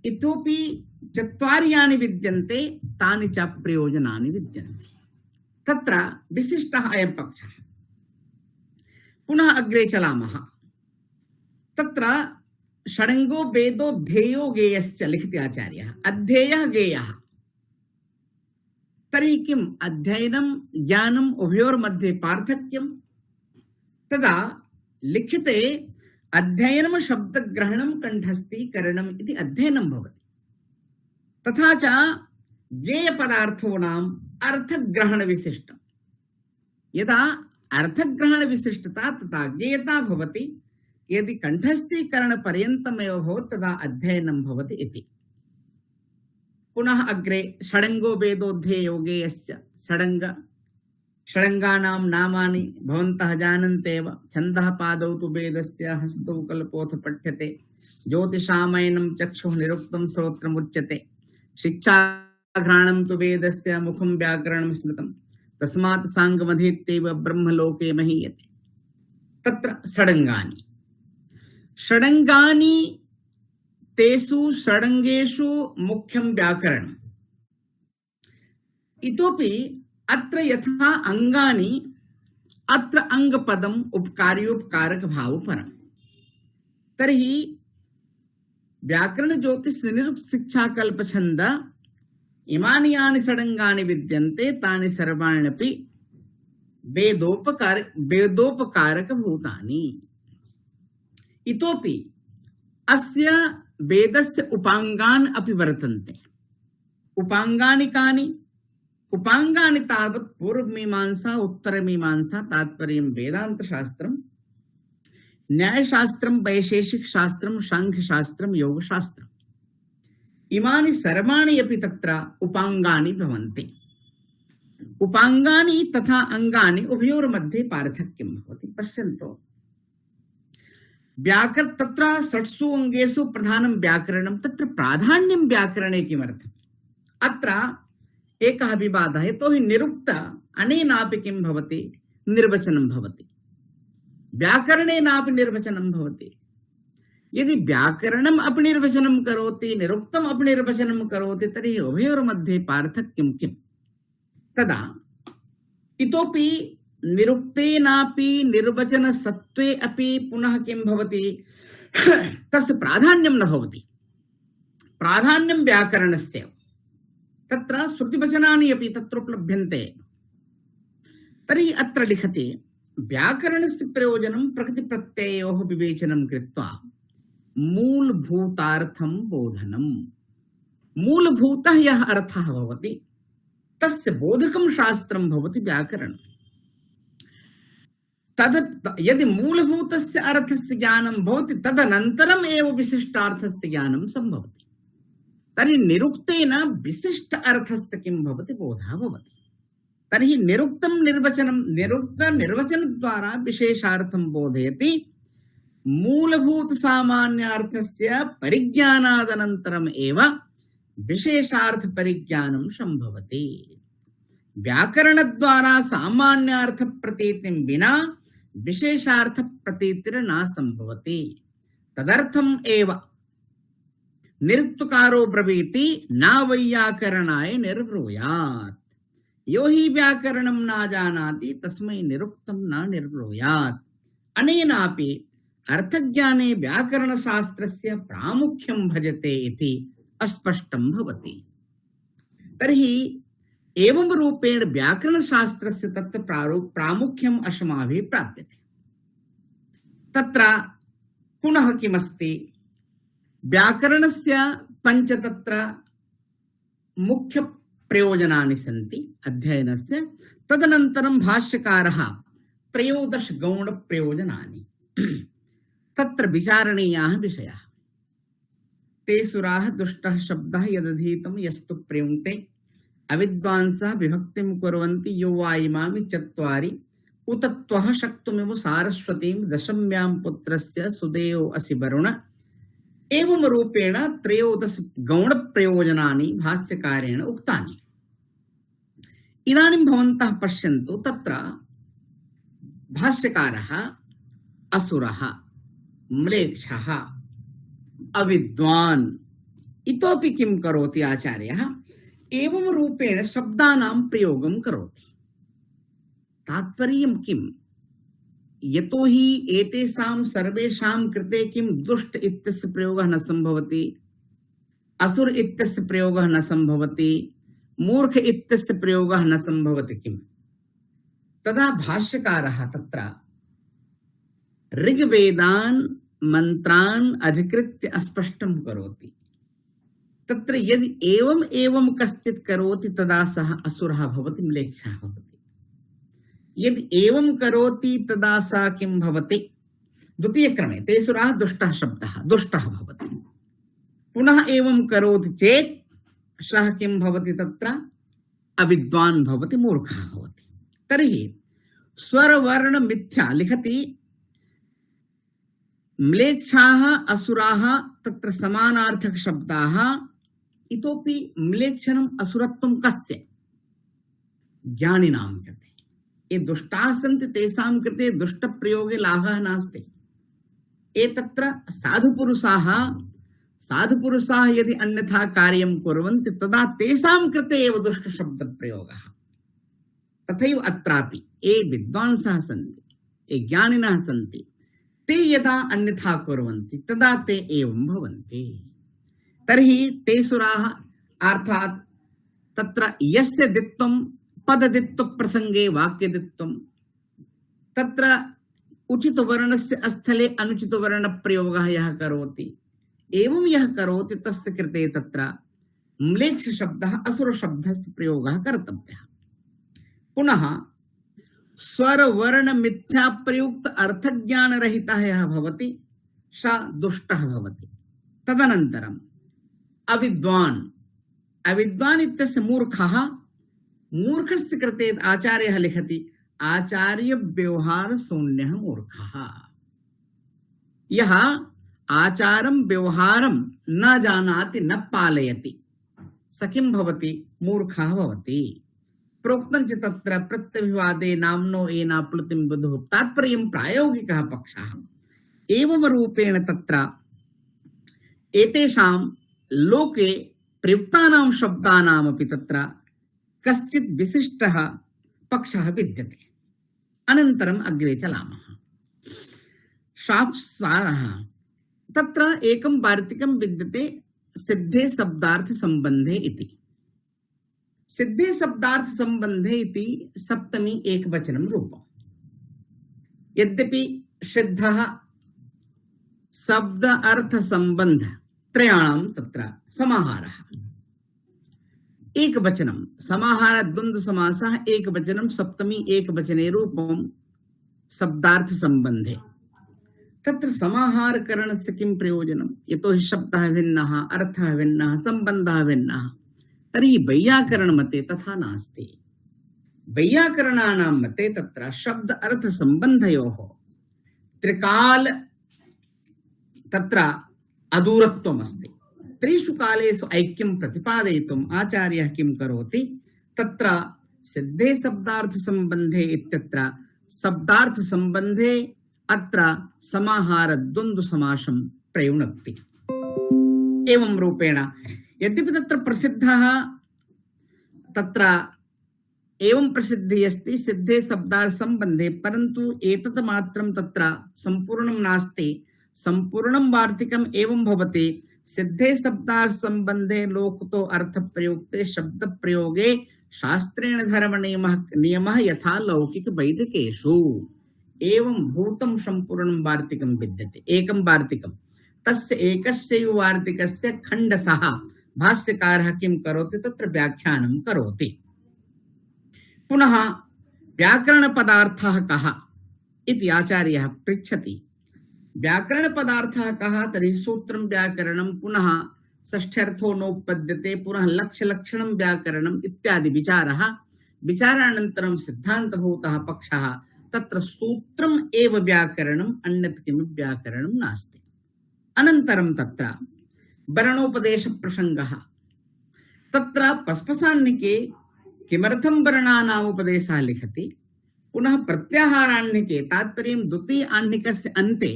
इतोपि चत्वारि यानि विद्यन्ते तानि च प्रयोजनानि विद्यन्ते। तत्र विशिष्टः अयं पक्षः। पुनः अग्रे चलामः। तत्र षडङ्गो वेदो ध्येयो गेयश्च लिखति आचार्यः। अध्येयः गेयः। तर्हि किम्, अध्ययनं ज्ञानम् उभयोर्मध्ये पार्थक्यं। तदा लिखिते अध्ययनं शब्दग्रहणं कंठस्थीकरणम् इति अध्ययनं भवति। तथा च ज्ञेयपदार्थानाम् अर्थग्रहणविशिष्टम्। यदा अर्थग्रहणविशिष्टता तथा ज्ञेयता भवति, यदि कंठस्थीकरणपर्यन्तमेव भवति तदा अध्ययनं भवति इति। पुनः अग्रे षडङ्गो वेदोऽध्येयो गेयश्च। षडङ्गानां नामानि भवन्तः जानन्त्येव। छन्दः पादौ तु वेदस्य, हस्तौ कल्पोऽथ पठ्यते, ज्योतिषामयनं चक्षुः निरुक्तं श्रोत्रमुच्यते, शिक्षाघ्राणं तु वेदस्य, मुखं व्याकरणं स्मृतं, तस्मात् साङ्गमधीत्यैव ब्रह्मलोके महीयते। तत्र षडङ्गानि तेषु षडङ्गेषु मुख्यं व्याकरणम्। इतोपि अत्र यथा अङ्गानि अत्र अङ्गपदम् उपकार्योपकारकभावपरम्। तर्हि व्याकरण ज्योतिष निरुक्त शिक्षा कल्पछन्द इमानि यानि षडङ्गानि विद्यन्ते तानि सर्वाण्यपि वेदोपकारकभूतानि। इतोपि अस्य वेदस्य उपाङ्गानि अपि वर्तन्ते। उपाङ्गानि कानि? उपाङ्गानि तावत् पूर्वमीमांसा उत्तरमीमांसा तात्पर्यं वेदान्तशास्त्रं, न्यायशास्त्रं, वैशेषिकशास्त्रं, सांख्यशास्त्रं, योगशास्त्रम्। इमानि सर्वाणि अपि तत्र उपाङ्गानि भवन्ति। उपाङ्गानि तथा अङ्गानि उभयोर्मध्ये पार्थक्यं भवति। पश्यन्तु, तत्र षट्सु अङ्गेषु प्रधानं व्याकरणं, तत्र प्राधान्यं व्याकरणे किमर्थम्? अत्र एकः विवादः, यतोहि निरुक्त अनेनापि किं भवति? निर्वचनं भवति, व्याकरणेनापि निर्वचनं भवति। यदि व्याकरणम् अपि निर्वचनं करोति, निरुक्तम् अपि निर्वचनं करोति, तर्हि उभयोर्मध्ये पार्थक्यं किम्? तदा इतोपि निरुक्तेनापि निर्वचनसत्त्वे अपि पुनः किं भवति? तस्य प्राधान्यं न भवति। प्राधान्यं व्याकरणस्य। तत्र श्रुतिवचनानि अपि तत्र उपलभ्यन्ते। तर्हि अत्र लिखति व्याकरणस्य प्रयोजनं प्रकृतिप्रत्ययोः विवेचनं कृत्वा मूलभूतार्थं बोधनम्। मूलभूतः यः अर्थः भवति तस्य बोधकं शास्त्रं भवति व्याकरणम्। यदि मूलभूतस्य अर्थस्य ज्ञानं भवति तदनन्तरम् एव विशिष्टार्थस्य ज्ञानं सम्भवति। तर्हि निरुक्तेन विशिष्ट अर्थस्य किं भवति? बोधः भवति। तर्हि निरुक्त निर्वचनद्वारा विशेषार्थं बोधयति। मूलभूत सामान्यार्थस्य परिज्ञानादनन्तरम् एव विशेषार्थ परिज्ञानं सम्भवति। व्याकरणद्वारा सामान्यार्थ प्रतीतिं विना विशेषार्थ प्रतीतिर्न सम्भवति। तदर्थम् एव निरुक्तकारो ब्रवीति न वैयाकरणाय निर्ब्रूयात्। यो हि व्याकरणं न जानाति तस्मै निरुक्तं न निर्ब्रूयात्। अनेनापि अर्थज्ञाने व्याकरणशास्त्रस्य प्रामुख्यं भजते इति अस्पष्टं भवति। तर्हि एवं रूपेण व्याकरणशास्त्रस्य तत्र प्रामुख्यम् अस्माभिः प्राप्यते। तत्र पुनः किमस्ति? व्याकरणस्य पञ्च तत्र मुख्य प्रयोजनानि सन्ति अध्ययनस्य। तदनन्तरं भाष्यकारः 13 गौण प्रयोजनानि तत्र विचारणीयाः विषयाः। ते सुराः दुष्टः शब्दः यदधीतं यस्तु प्रयुङ्क्ते अविद्वांसः विभक्तिं कुर्वन्ति यो वा इमामि चत्वारि उत त्वः शक्तुमिव सारस्वतीं दशम्यां पुत्रस्य सुदेयो असि वरुण। एवं रूपेण 13 गौण प्रयोजनानि भाष्यकारेण उक्तानि। इदानीं भवन्तः पश्यन्तु, तत्र भाष्यकारः असुरः, म्लेच्छः, अविद्वान् इतोपि किं करोति आचार्यः? एवं रूपेण शब्दानां प्रयोगं करोति। तात्पर्यं किम्? यतोहि एतेषां सर्वेषां कृते किं दुष्ट इत्यस्य प्रयोगः न सम्भवति, असुर इत्यस्य प्रयोगः न सम्भवति, मूर्ख इत्यस्य प्रयोगः न सम्भवति। किम्? तदा भाष्यकारः तत्र ऋग्वेदान् मंत्रान् अधिकृत्य स्पष्टं करोति। तत्र यदि एवं कश्चित् करोति तदा सः असुरः भवति, म्लेच्छः भवति। यदि एवं करोति तदा सा किं भवति? द्वितीयक्रमे ते सुराः दुष्टः शब्दः दुष्टः भवति। पुनः एवं करोति चेत् सः किं भवति? तत्र अविद्वान् भवति, मूर्खः भवति। तर्हि स्वरवर्ण मिथ्या लिखति म्लेच्छाः असुराः तत्र समानार्थक शब्दाः। इतोपि म्लेच्छनम् असुरत्वं कस्य? ज्ञानिनां कृते। ये दुष्टाः सन्ति तेषां कृते दुष्टप्रयोगे लाभः नास्ति। ये तत्र साधुपुरुषाः साधु पुरुषाः यदि अन्यथा कार्यं कुर्वन्ति तदा तेषां कृते एव दुष्टशब्दप्रयोगः। तथैव अत्रापि ये विद्वांसः सन्ति, ये ज्ञानिनः सन्ति, ते यदा अन्यथा कुर्वन्ति तदा ते एवं भवन्ति। तर्हि ते सुराः अर्थात् तत्र यस्य दित्वं पददित्व प्रसंगे वाक्यदित्वं, तत्र उचित वर्णस्य स्थले अनुचित वर्ण प्रयोगः यः करोति, एवं यः करोति तस्य कृते तत्र म्लेच्छ शब्दः असुर शब्दस्य प्रयोगः कर्तव्यः। पुनः स्वर वर्ण मिथ्या प्रयुक्त अर्थज्ञान रहितः यः भवति स दुष्टः भवति। तदनन्तरम् अविद्वान्, अविद्वान् इत्यस्य मूर्खः, मूर्खस्य कृते आचार्यः लिखति आचार्य व्यवहार शून्यः मूर्खः। यः आचारं व्यवहारं न जानाति न पालयति स किं भवति? मूर्खः भवति। प्रोक्तं च तत्र प्रत्यभिवादे नाम्नो एनाप्लुतिं विदुः तात्पर्यं प्रायोगिकः पक्षः। एवं रूपेण तत्र एतेषां लोके प्रयुक्तानां शब्दानामपि तत्र कश्चित् विशिष्टः पक्षः विद्यते। अनन्तरम् अग्रे चलामः। शाप्सारः, तत्र एकं वार्तिकं विद्यते सिद्धे शब्दार्थ संबंधे इति। सिद्धे शब्दार्थ संबंधे इति सप्तमी एकवचनं रूपम्। यद्यपि सिद्धः शब्द अर्थ संबंध त्रयाणां तत्र समाहारः। एकवचनं समाहार द्वन्द्व समासः एकवचनं सप्तमी एकवचने रूपं शब्दार्थ संबंधे। तत्र समाहार करणस्य किं प्रयोजनं? यतो हि शब्दः भिन्नः, अर्थः भिन्नः, संबन्धः भिन्नः। तर्हि वैयाकरण मते तथा नास्ति। वैयाकरणानां मते तत्र शब्द अर्थ संबन्धयोः त्रिकाल तत्र अदूरत्वम् अस्ति। त्रिषु कालेषु ऐक्यं प्रतिपादयितुम् आचार्यः किं करोति? तत्र सिद्धे शब्दार्थ संबंधे इत्यत्र शब्दार्थ संबंधे अत्र समाहार द्वन्द्व समासं प्रयुनक्ति। एवं रूपेण यद्यपि तत्र प्रसिद्धः तत्र एवं प्रसिद्धिः अस्ति सिद्धे शब्दार्थ संबंधे, परन्तु एतत् मात्रं तत्र संपूर्णं नास्ति। संपूर्णं वार्तिकम् एवं भवति सिद्धे शब्दार्थ संबंधे लोकतो अर्थ प्रयुक्ते शब्द प्रयोगे शास्त्रेण धर्म नियमः यथा लौकिक वैदिकेषु। एवं भूतं संपूर्णं वार्तिकं विद्यते। एकं वार्तिकं तस्य एकस्यैव वार्तिकस्य खण्डशः भाष्यकारः किं करोति? तत्र व्याख्यानं करोति। पुनः व्याकरण पदार्थः कः इति आचार्यः पृच्छति। व्याकरण पदार्थः कः? तर्हि सूत्रं व्याकरणं, पुनः षष्ठ्यर्थो नोपपद्यते, पुनः लक्ष्य लक्षणं व्याकरणम् इत्यादि विचारः। विचारानन्तरं सिद्धान्तभूतः पक्षः तत्र सूत्रम् एव व्याकरणम्, अन्यत् किमपि व्याकरणं नास्ति। अनन्तरं तत्र वर्णोपदेश प्रसङ्गः। तत्र पस्पसान्निके किमर्थं वर्णानाम् उपदेशः लिखति, पुनः प्रत्याहारान्निके तात्पर्यं द्वितीय आह्निकस्य अन्ते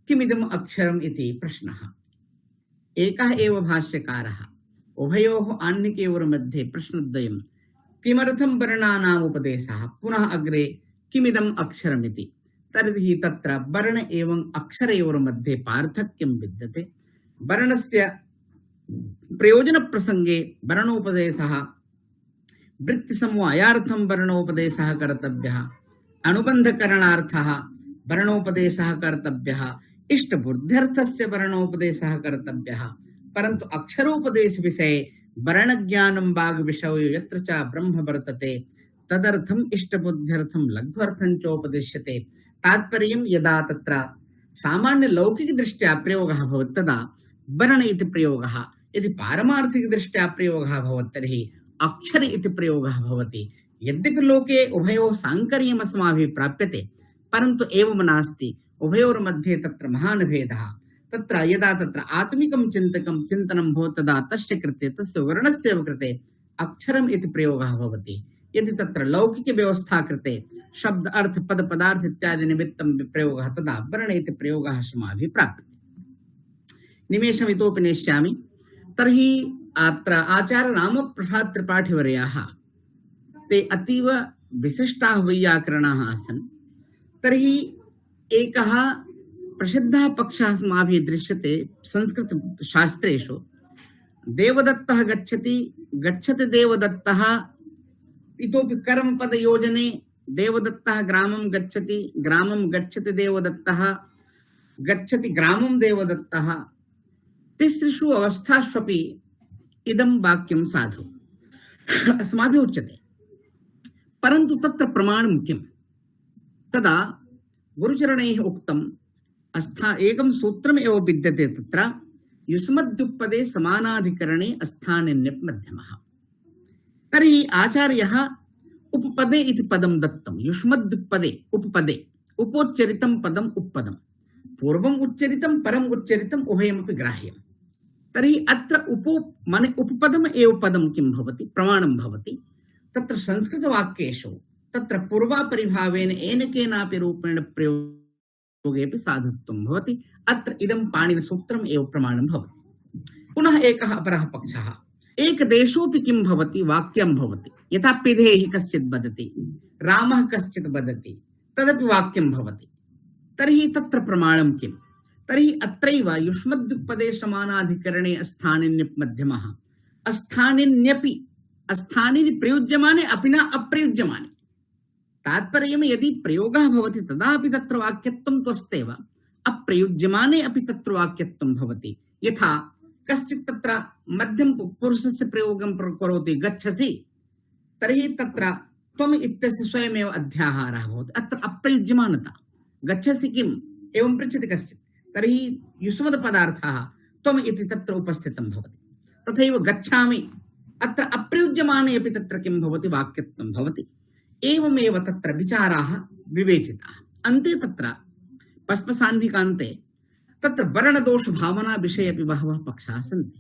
किमिदम् अक्षरम् इति प्रश्नः। एकः एव भाष्यकारः, उभयोः आह्निकयोर्मध्ये प्रश्नद्वयं किमर्थं वर्णानाम् उपदेशः, पुनः अग्रे किमिदम् अक्षरमिति। तर्हि तत्र वर्ण एवं अक्षरयोर्मध्ये पार्थक्यं विद्यते। वर्णस्य प्रयोजनप्रसङ्गे वर्णोपदेशः वृत्तिसमवायार्थं वर्णोपदेशः कर्तव्यः, अनुबन्धकरणार्थः वर्णोपदेशः कर्तव्यः, इष्टबुद्ध्यर्थस्य वर्णोपदेशः कर्तव्यः। परन्तु अक्षरोपदेश विषये वर्णज्ञानं वाग्विषयो यत्र च ब्रह्म वर्तते तदर्थम् इष्टबुद्ध्यर्थं लघ्वर्थं चोपदिश्यते। तात्पर्यं यदा तत्र सामान्य लौकिक दृष्ट्या प्रयोगः भवति तदा वर्ण इति प्रयोगः, यदि पारमार्थिक दृष्ट्या प्रयोगः भवति तर्हि अक्षर इति प्रयोगः भवति। यद्यपि लोके उभयोः साङ्कर्यम् अस्माभिः प्राप्यते, परन्तु एवं नास्ति। उभयोर्मध्ये तत्र महान् भेदः। तत्र यदा तत्र आत्मिकं चिन्तकं चिन्तनं भवति तदा तस्य कृते तस्य वर्णस्य कृते अक्षरम् इति प्रयोगः भवति। यदि तत्र लौकिक व्यवस्था कृते शब्द अर्थ पद पदार्थ इत्यादि निमित्तं प्रयोगः तदा वर्ण इति प्रयोगः अस्माभिः प्राप्यते। निमेषम् इतोपि नेष्यामि। तर्हि अत्र आचार्य रामप्रसाद त्रिपाठिवर्याः ते अतीव विशिष्टाः वैयाकरणाः आसन्। तर्हि एकः प्रसिद्धः पक्षः अस्माभिः दृश्यते संस्कृतशास्त्रेषु। देवदत्तः गच्छति गच्छति देवदत्तः इतोपि कर्मपदयोजने देवदत्तः ग्रामं गच्छति देवदत्तः गच्छति ग्रामं देवदत्तः। तिसृषु अवस्थाष्वपि इदं वाक्यं साधु अस्माभिः उच्यते, परन्तु तत्र प्रमाणं किम्? तदा गुरुचरणैः उक्तम् एकं सूत्रम् एव विद्यते तत्र, युष्मद्युपदे समानाधिकरणे अस्थानिन्यप् मध्यमः। तर्हि आचार्यः उपपदे इति पदं दत्तं। युष्मद्युपदे उपपदे उपोच्चरितं पदम् उपपदं, पूर्वम् उच्चरितं परम् उच्चरितं उभयमपि ग्राह्यम्। तर्हि अत्र माने उपपदम् एव पदं किं भवति? प्रमाणं भवति। तत्र संस्कृतवाक्येषु तत्र पूर्वापरिभावेन येन केनापि रूपेण प्रयोगेऽपि साधुत्वं भवति। अत्र इदं पाणिनिसूत्रम् एव प्रमाणं भवति। पुनः एकः अपरः पक्षः, एकदेशोऽपि किं भवति? वाक्यं भवति। यथा पिधेहि कश्चित् वदति, रामः कश्चित् वदति, तदपि वाक्यं भवति। तर्हि तत्र प्रमाणं किम्? तर्हि अत्रैव युष्मद्युपदे समानाधिकरणे अस्थानिन्यप् मध्यमः। अस्थानिन्यपि, अस्थानिनि प्रयुज्यमाने अपि न अप्रयुज्यमाने। तात्पर्यं यदि प्रयोगः भवति तदापि तत्र वाक्यत्वं तु अस्त्येव, अप्रयुज्यमाने अपि तत्र वाक्यत्वं भवति। यथा कश्चित् तत्र मध्यम पुरुषस्य प्रयोगं करोति, गच्छसि, तर्हि तत्र त्वम् इत्यस्य स्वयमेव अध्याहारः भवति। अत्र अप्रयुज्यमानता। गच्छसि किम् एवं पृच्छति कश्चित्, तर्हि युष्मद्पदार्थः त्वम् इति तत्र उपस्थितं भवति। तथैव गच्छामि, अत्र अप्रयुज्यमाने अपि तत्र किं भवति? वाक्यत्वं भवति। एवमेव तत्र विचाराः विवेचिताः। अन्ते तत्र पस्पसान्धिकान्ते तत्र वर्णदोषभावना विषये अपि बहवः पक्षाः सन्ति।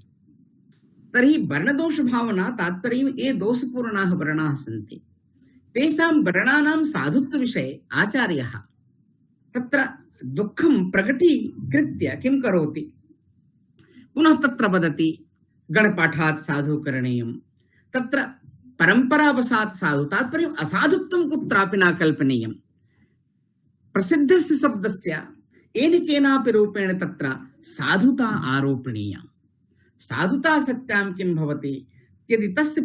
तर्हि वर्णदोषभावना तात्पर्यं ये दोषपूर्णाः वर्णाः सन्ति तेषां वर्णानां साधुत्वविषये आचार्यः तत्र दुःखं प्रकटीकृत्य किं करोति? पुनः तत्र वदति गणपाठात् साधु करणीयं, तत्र परम्परावशात् साधु, तात्पर्यम् असाधुत्वं कुत्रापि न कल्पनीयं। प्रसिद्धस्य शब्दस्य येन केनापि रूपेण तत्र साधुता आरोपणीया। साधुता सत्यां किं भवति? यदि तस्य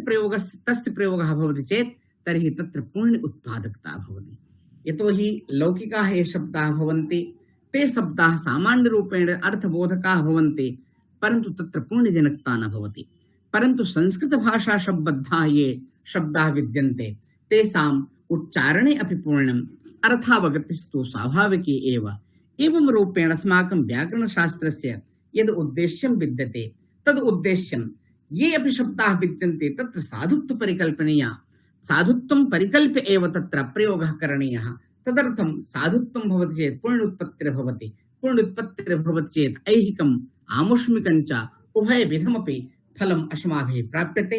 प्रयोगः भवति चेत् तर्हि तत्र पुण्य उत्पादकता भवति। यतोहि लौकिकाः ये शब्दाः भवन्ति ते शब्दाः सामान्यरूपेण अर्थबोधकाः भवन्ति, परन्तु तत्र पुण्यजनकता न भवति। परन्तु संस्कृतभाषा शब्दबद्धाः ये शब्दाः विद्यन्ते तेषाम् उच्चारणे अपि पूर्णम्, अर्थावगतिस्तु स्वाभाविकी एव। एवं रूपेण अस्माकं व्याकरणशास्त्रस्य यद् उद्देश्यं विद्यते तद् उद्देश्यं ये अपि शब्दाः विद्यन्ते तत्र साधुत्व परिकल्पनीया। साधुत्वं परिकल्प्य एव तत्र प्रयोगः करणीयः। तदर्थं साधुत्वं भवति चेत् पुण्योत्पत्तिर्भवति, पुण्योत्पत्तिर्भवति चेत् ऐहिकम् आमुष्मिकं च उभयविधमपि फलम् अस्माभिः प्राप्यते।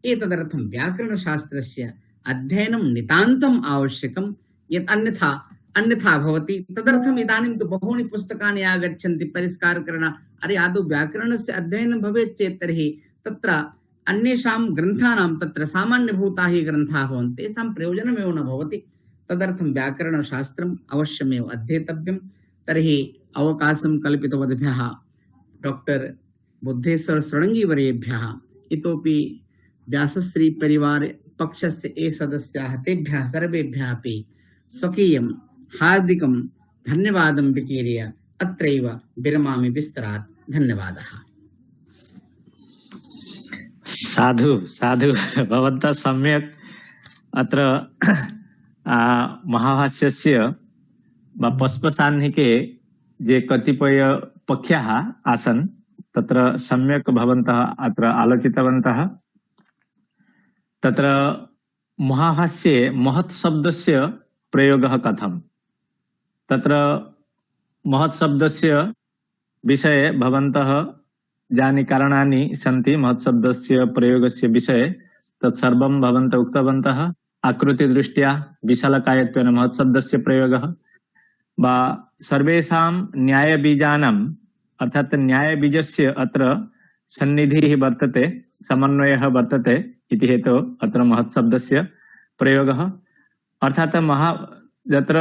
एतदर्थं व्याकरणशास्त्रस्य अध्ययनं नितान्तम् आवश्यकं, यत् अन्यथा भवति। तदर्थम् इदानीं तु बहूनि पुस्तकानि आगच्छन्ति परिष्कारकरण। अरे आदौ व्याकरणस्य अध्ययनं भवेत् चेत् तर्हि तत्र अन्येषां ग्रन्थानां तत्र सामान्यभूताः ये ग्रन्थाः भवन्ति तेषां प्रयोजनमेव न भवति। तदर्थं व्याकरणशास्त्रम् अवश्यमेव अध्येतव्यं। तर्हि अवकाशं कल्पितवद्भ्यः डॉक्टर बुद्धेश्वर षडङ्गीवर्येभ्यः इतोपि व्यासश्री परिवार पक्षस्य ये सदस्याः तेभ्यः सर्वेभ्यः अपि स्वकीयं हार्दिकं धन्यवादं विकीर्य अत्रैव विरमामि विस्तरात्। धन्यवादः। साधु साधु भवन्तः सम्यक् अत्र महाभाष्यस्य पस्पसान्निके जे कतिपय पक्षाः आसन् तत्र सम्यक् भवन्तः अत्र आलोचितवन्तः। तत्र महाभाष्ये महत् शब्दस्य प्रयोगः कथं? तत्र महत् शब्दस्य विषये भवन्तः यानि कारणानि सन्ति महत् शब्दस्य प्रयोगस्य विषये तत्सर्वं भवन्तः उक्तवन्तः। आकृतिदृष्ट्या विशालकायत्वेन महत् शब्दस्य प्रयोगः वा सर्वेषां न्यायबीजानां अर्थात न्याय बीजस्य अत्र सन्निधिः वर्तते, समन्वयः वर्तते इति हेतु अत्र महत् शब्दस्य प्रयोगः। अर्थात यत्र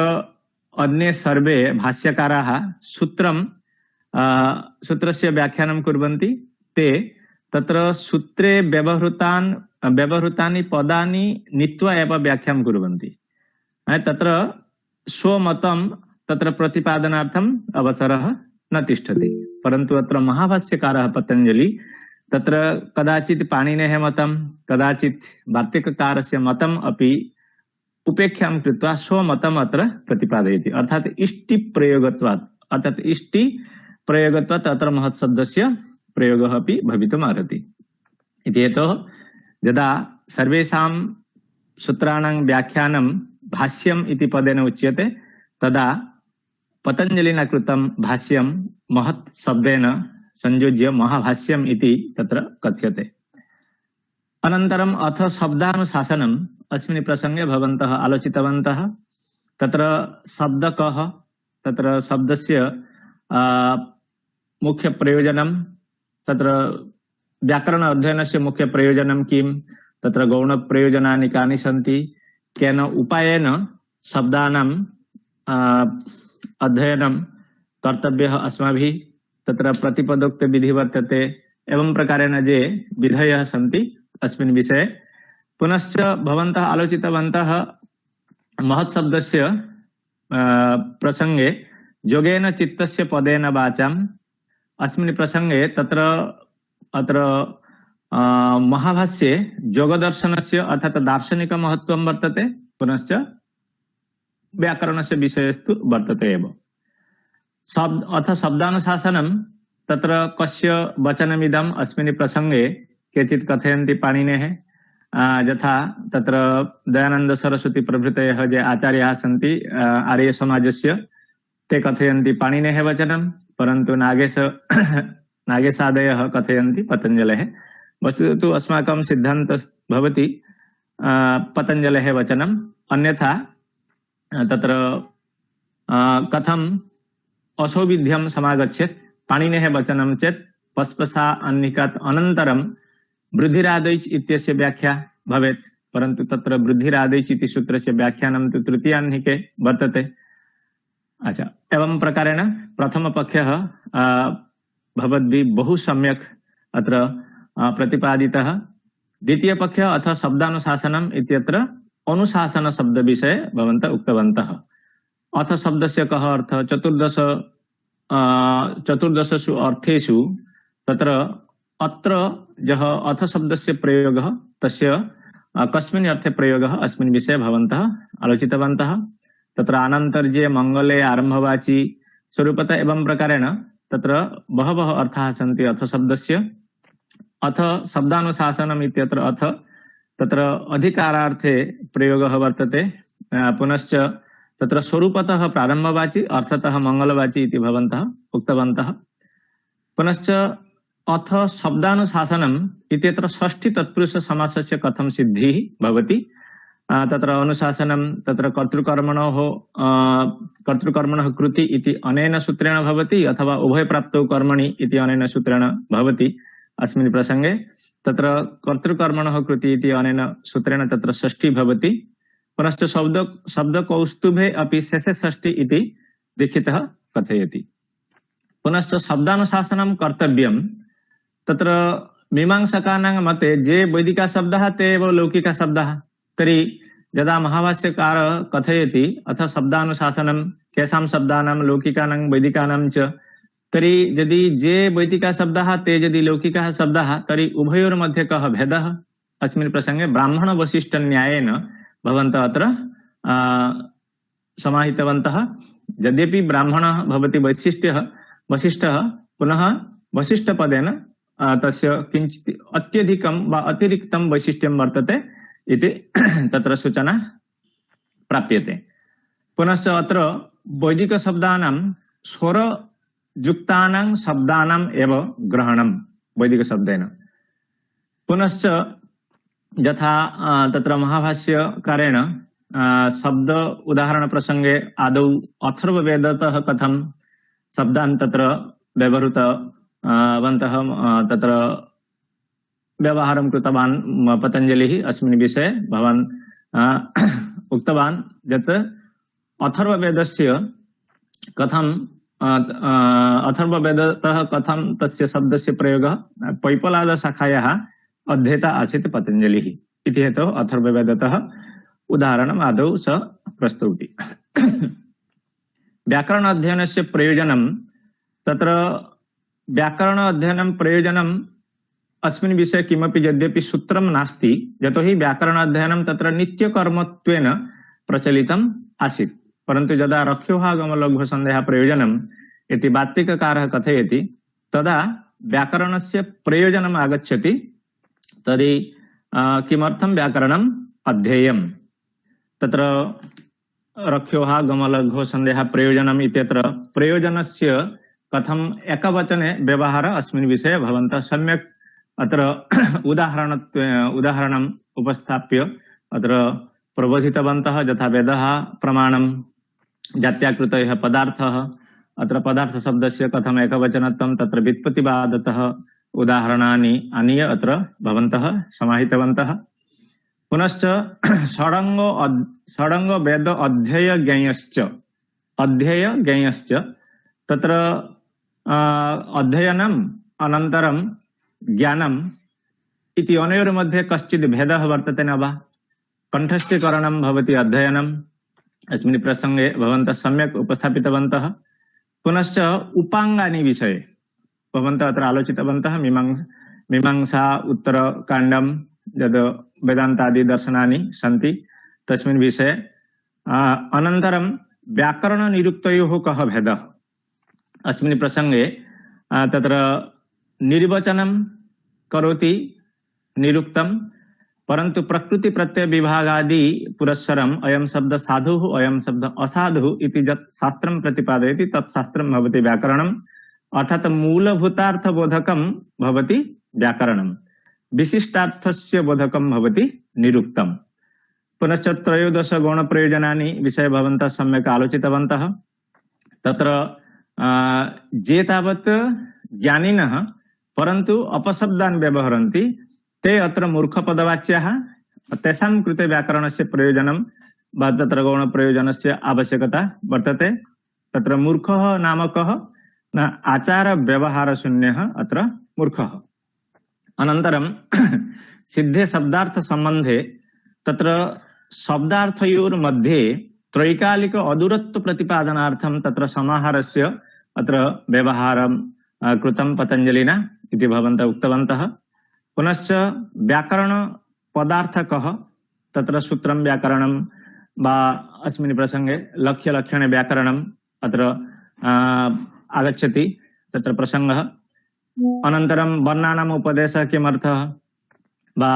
अन्ये सर्वे भाष्यकाराः सूत्रस्य व्याख्यानं कुर्वन्ति, ते तत्र सूत्रे व्यवहृतानि पदानि नीत्वा एव व्याख्यां कुर्वन्ति। तत्र स्वमतं तत्र प्रतिपादनार्थम् अवसरः न तिष्ठति, परन्तु अत्र महाभाष्यकारः पतञ्जलि तत्र कदाचित् पाणिनेः मतं, कदाचित् वार्तिककारस्य मतम् अपि उपेक्षां कृत्वा स्वमतम् अत्र प्रतिपादयति। अर्थात् इष्टि प्रयोगत्वात् अत्र महत् शब्दस्य प्रयोगः अपि भवितुम् अर्हति। इति हेतोः यदा सर्वेषां सूत्राणां व्याख्यानं भाष्यम् इति पदेन उच्यते, तदा पतञ्जलिना कृतं भाष्यं महत् शब्देन संयोज्य महाभाष्यम् इति तत्र कथ्यते। अनन्तरम् अथ शब्दानुशासनम् अस्मिन् प्रसंगे भवन्तः आलोचितवन्तः। तत्र शब्दकः, तत्र शब्दस्य मुख्य प्रयोजनं, तत्र व्याकरण अध्ययनस्य मुख्य प्रयोजनं किं, तत्र गौण प्रयोजनानि कानि सन्ति, केन उपायेन शब्दानां अध्ययनं कर्तव्यः अस्माभिः, तत्र प्रतिपदोक्त विधि वर्तते, एवं प्रकारेण ये विधयः सन्ति अस्मिन् विषये। पुनश्च भवन्तः आलोचितवन्तः महत् शब्दस्य प्रसंगे योगेन चित्तस्य पदेन वाचाम्। अस्मिन् प्रसंगे तत्र अत्र महाभाष्ये योगदर्शनस्य अर्थात दार्शनिक महत्त्वं वर्तते, पुनश्च व्याकरणस्य विषयस्तु वर्तते एव। अथ शब्दानुशासनं तत्र कस्य वचनमिदम् अस्मिन् प्रसंगे केचित् कथयन्ति पाणिनेः, यथा तत्र दयानन्द सरस्वती प्रभृतयः ये आचार्याः सन्ति आर्य समाजस्य, ते कथयन्ति पाणिनेः वचनं, परन्तु नागेशादयः कथयन्ति पतञ्जलेः। वस्तुतः अस्माकं सिद्धान्तः भवति पतञ्जलेः वचनम्। अन्यथा तत्र कथम् असौविध्यं समागच्छेत्, पाणिनेः वचनं चेत् पस्पशा अन्निकात् अनन्तरं वृद्धिरादैच् इत्यस्य व्याख्या भवेत्, परन्तु तत्र वृद्धिरादैच् इति सूत्रस्य व्याख्यानं तु तृतीयाह्निके वर्तते। अच्छा, एवं प्रकारेण प्रथमपक्षः भवद्भिः बहु सम्यक् अत्र प्रतिपादितः। द्वितीयपक्षः अथ शब्दानुशासनम् इत्यत्र अनुशासन शब्द विषये भवन्तः उक्तवन्तः। अथ शब्दस्य कः अर्थः? चतुर्दशसु अर्थेषु तत्र अत्र यः अथ शब्दस्य प्रयोगः, तस्य कस्मिन् अर्थे प्रयोगः अस्मिन् विषये भवन्तः आलोचितवन्तः। तत्र अनन्तर्ये मंगले आरम्भवाची स्वरूपतः एवं प्रकारेण तत्र बहवः अर्थाः सन्ति अथ शब्दस्य। अथ शब्दानुशासनम् इत्यत्र अथ तत्र अधिकारार्थे प्रयोगः वर्तते, पुनश्च तत्र स्वरूपतः प्रारम्भवाची अर्थतः मंगलवाची इति भवन्तः उक्तवन्तः। पुनश्च अथ शब्दानुशासनम् इत्यत्र षष्ठी तत्पुरुष समासस्य कथं सिद्धिः भवति, तत्र अनुशासनं तत्र कर्तृकर्मणः कृति इति अनेन सूत्रेण भवति, अथवा उभयप्राप्तौ कर्मणि इति अनेन सूत्रेण भवति। अस्मिन् प्रसंगे तत्र कर्तृकर्मणः कृति इति अनेन सूत्रेण तत्र षष्ठी भवति। पुनश्च शब्दकौस्तुभे अपि शेषे षष्ठी इति दीक्षितः कथयति। पुनश्च शब्दानुशासनं कर्तव्यं, तत्र मीमांसकानां मते ये वैदिका शब्दाः ते एव लौकिका शब्दाः। तर्हि यदा महाभाष्यकारः कथयति अथ शब्दानुशासनं केषां शब्दानां लौकिकानां वैदिकानां च, तर्हि यदि ये वैदिका शब्दाः ते यदि लौकिकाः शब्दाः, तर्हि उभयोर्मध्ये कः भेदः? अस्मिन् प्रसंगे ब्राह्मण वसिष्ठ न्यायेन भवन्तः अत्र समाहितवन्तः। यद्यपि ब्राह्मणः भवति वसिष्ठः, पुनः वसिष्ठपदेन तस्य किञ्चित् अत्यधिकं वा अतिरिक्तं वैशिष्ट्यं वर्तते इति तत्र सूचना प्राप्यते। पुनश्च अत्र वैदिकशब्दानां स्वरयुक्तानां शब्दानाम् एव ग्रहणं वैदिकशब्देन। पुनश्च यथा तत्र महाभाष्यकारेण शब्द उदाहरण प्रसंगे आदौ अथर्ववेदतः कथं शब्दान् तत्र व्यवहृतवन्तः तत्र व्यवहारं कृतवान् पतञ्जलिः अस्मिन् विषये भवान् उक्तवान् यत् अथर्ववेदस्य कथं अथर्ववेदतः कथं तस्य शब्दस्य प्रयोगः पैपलादशाखायाः अध्येता आसीत् पतञ्जलिः इति हेतोः अथर्ववेदतः उदाहरणम् आदौ स प्रस्तौति। व्याकरण अध्ययनस्य प्रयोजनं तत्र व्याकरण अध्ययनं प्रयोजनं अस्मिन् विषये किमपि यद्यपि सूत्रं नास्ति यतोहि व्याकरण अध्ययनं तत्र नित्यकर्मत्वेन प्रचलितम् आसीत्, परन्तु यदा रक्षोहागमलघ्वसन्धेः प्रयोजनम् इति वात्तिककारः कथयति तदा व्याकरणस्य प्रयोजनम् आगच्छति। तर्हि किमर्थं व्याकरणम् अध्येयम्? तत्र रक्षोहागमलघ्वसन्धेः प्रयोजनम् इत्यत्र प्रयोजनस्य कथम् एकवचने व्यवहार अस्मिन् विषये भवन्तः सम्यक् अत्र उदाहरणम् उपस्थाप्य अत्र प्रबोधितवन्तः। यथा वेदः प्रमाणं, जात्याकृतयः पदार्थः, अत्र पदार्थशब्दस्य कथम् एकवचनत्वं तत्र व्युत्पत्तिवादतः उदाहरणानि आनीय अत्र भवन्तः समाहितवन्तः। पुनश्च षडङ्ग वेद अध्ययज्ञेयश्च तत्र अध्ययनम् अनन्तरं ज्ञानम् इति अनयोर्मध्ये कश्चित् भेदः वर्तते न वा? कंठस्थीकरणं भवति अध्ययनम्, अस्मिन् प्रसंगे भवन्तः सम्यक् उपस्थापितवन्तः। पुनश्च उपाङ्गानि विषये भवन्तः अत्र आलोचितवन्तः। मीमांसा उत्तरकाण्डं यद् वेदान्तादि दर्शनानि सन्ति तस्मिन् विषये। अनन्तरं व्याकरणनिरुक्तयोः कः भेदः? अस्मिन् प्रसंगे तत्र निर्वचनं करोति निरुक्तं, परन्तु प्रकृति प्रत्यय विभागादि पुरस्सरम् अयं शब्द साधुः अयं शब्द असाधुः इति यत् शास्त्रं प्रतिपादयति तत् शास्त्रं भवति व्याकरणम्, अर्थात् मूलभूतार्थबोधकं भवति व्याकरणम्, विशिष्टार्थस्य बोधकं भवति निरुक्तम्। पुनश्च 13 गौणप्रयोजनानि विषये भवन्तः सम्यक् आलोचितवन्तः। तत्र जे तावत् ज्ञानिनः परन्तु अपशब्दान् व्यवहरन्ति ते अत्र मूर्खपदवाच्याः, तेषां कृते व्याकरणस्य प्रयोजनं वा तत्र गौणप्रयोजनस्य आवश्यकता वर्तते। तत्र मूर्खः नाम कः? न आचारव्यवहारशून्यः अत्र मूर्खः। अनन्तरं सिद्धे शब्दार्थ सम्बन्धे तत्र शब्दार्थयोर्मध्ये त्रैकालिक अदूरत्व प्रतिपादनार्थं तत्र समाहारस्य अत्र व्यवहारं कृतं पतञ्जलिना इति भवन्तः उक्तवन्तः। पुनश्च व्याकरण पदार्थ कः? तत्र सूत्रं व्याकरणं वा अस्मिन् प्रसंगे लक्ष्यलक्षण व्याकरणम् अत्र आगच्छति तत्र प्रसंगः। अनन्तरं वर्णानाम् उपदेशः किमर्थः वा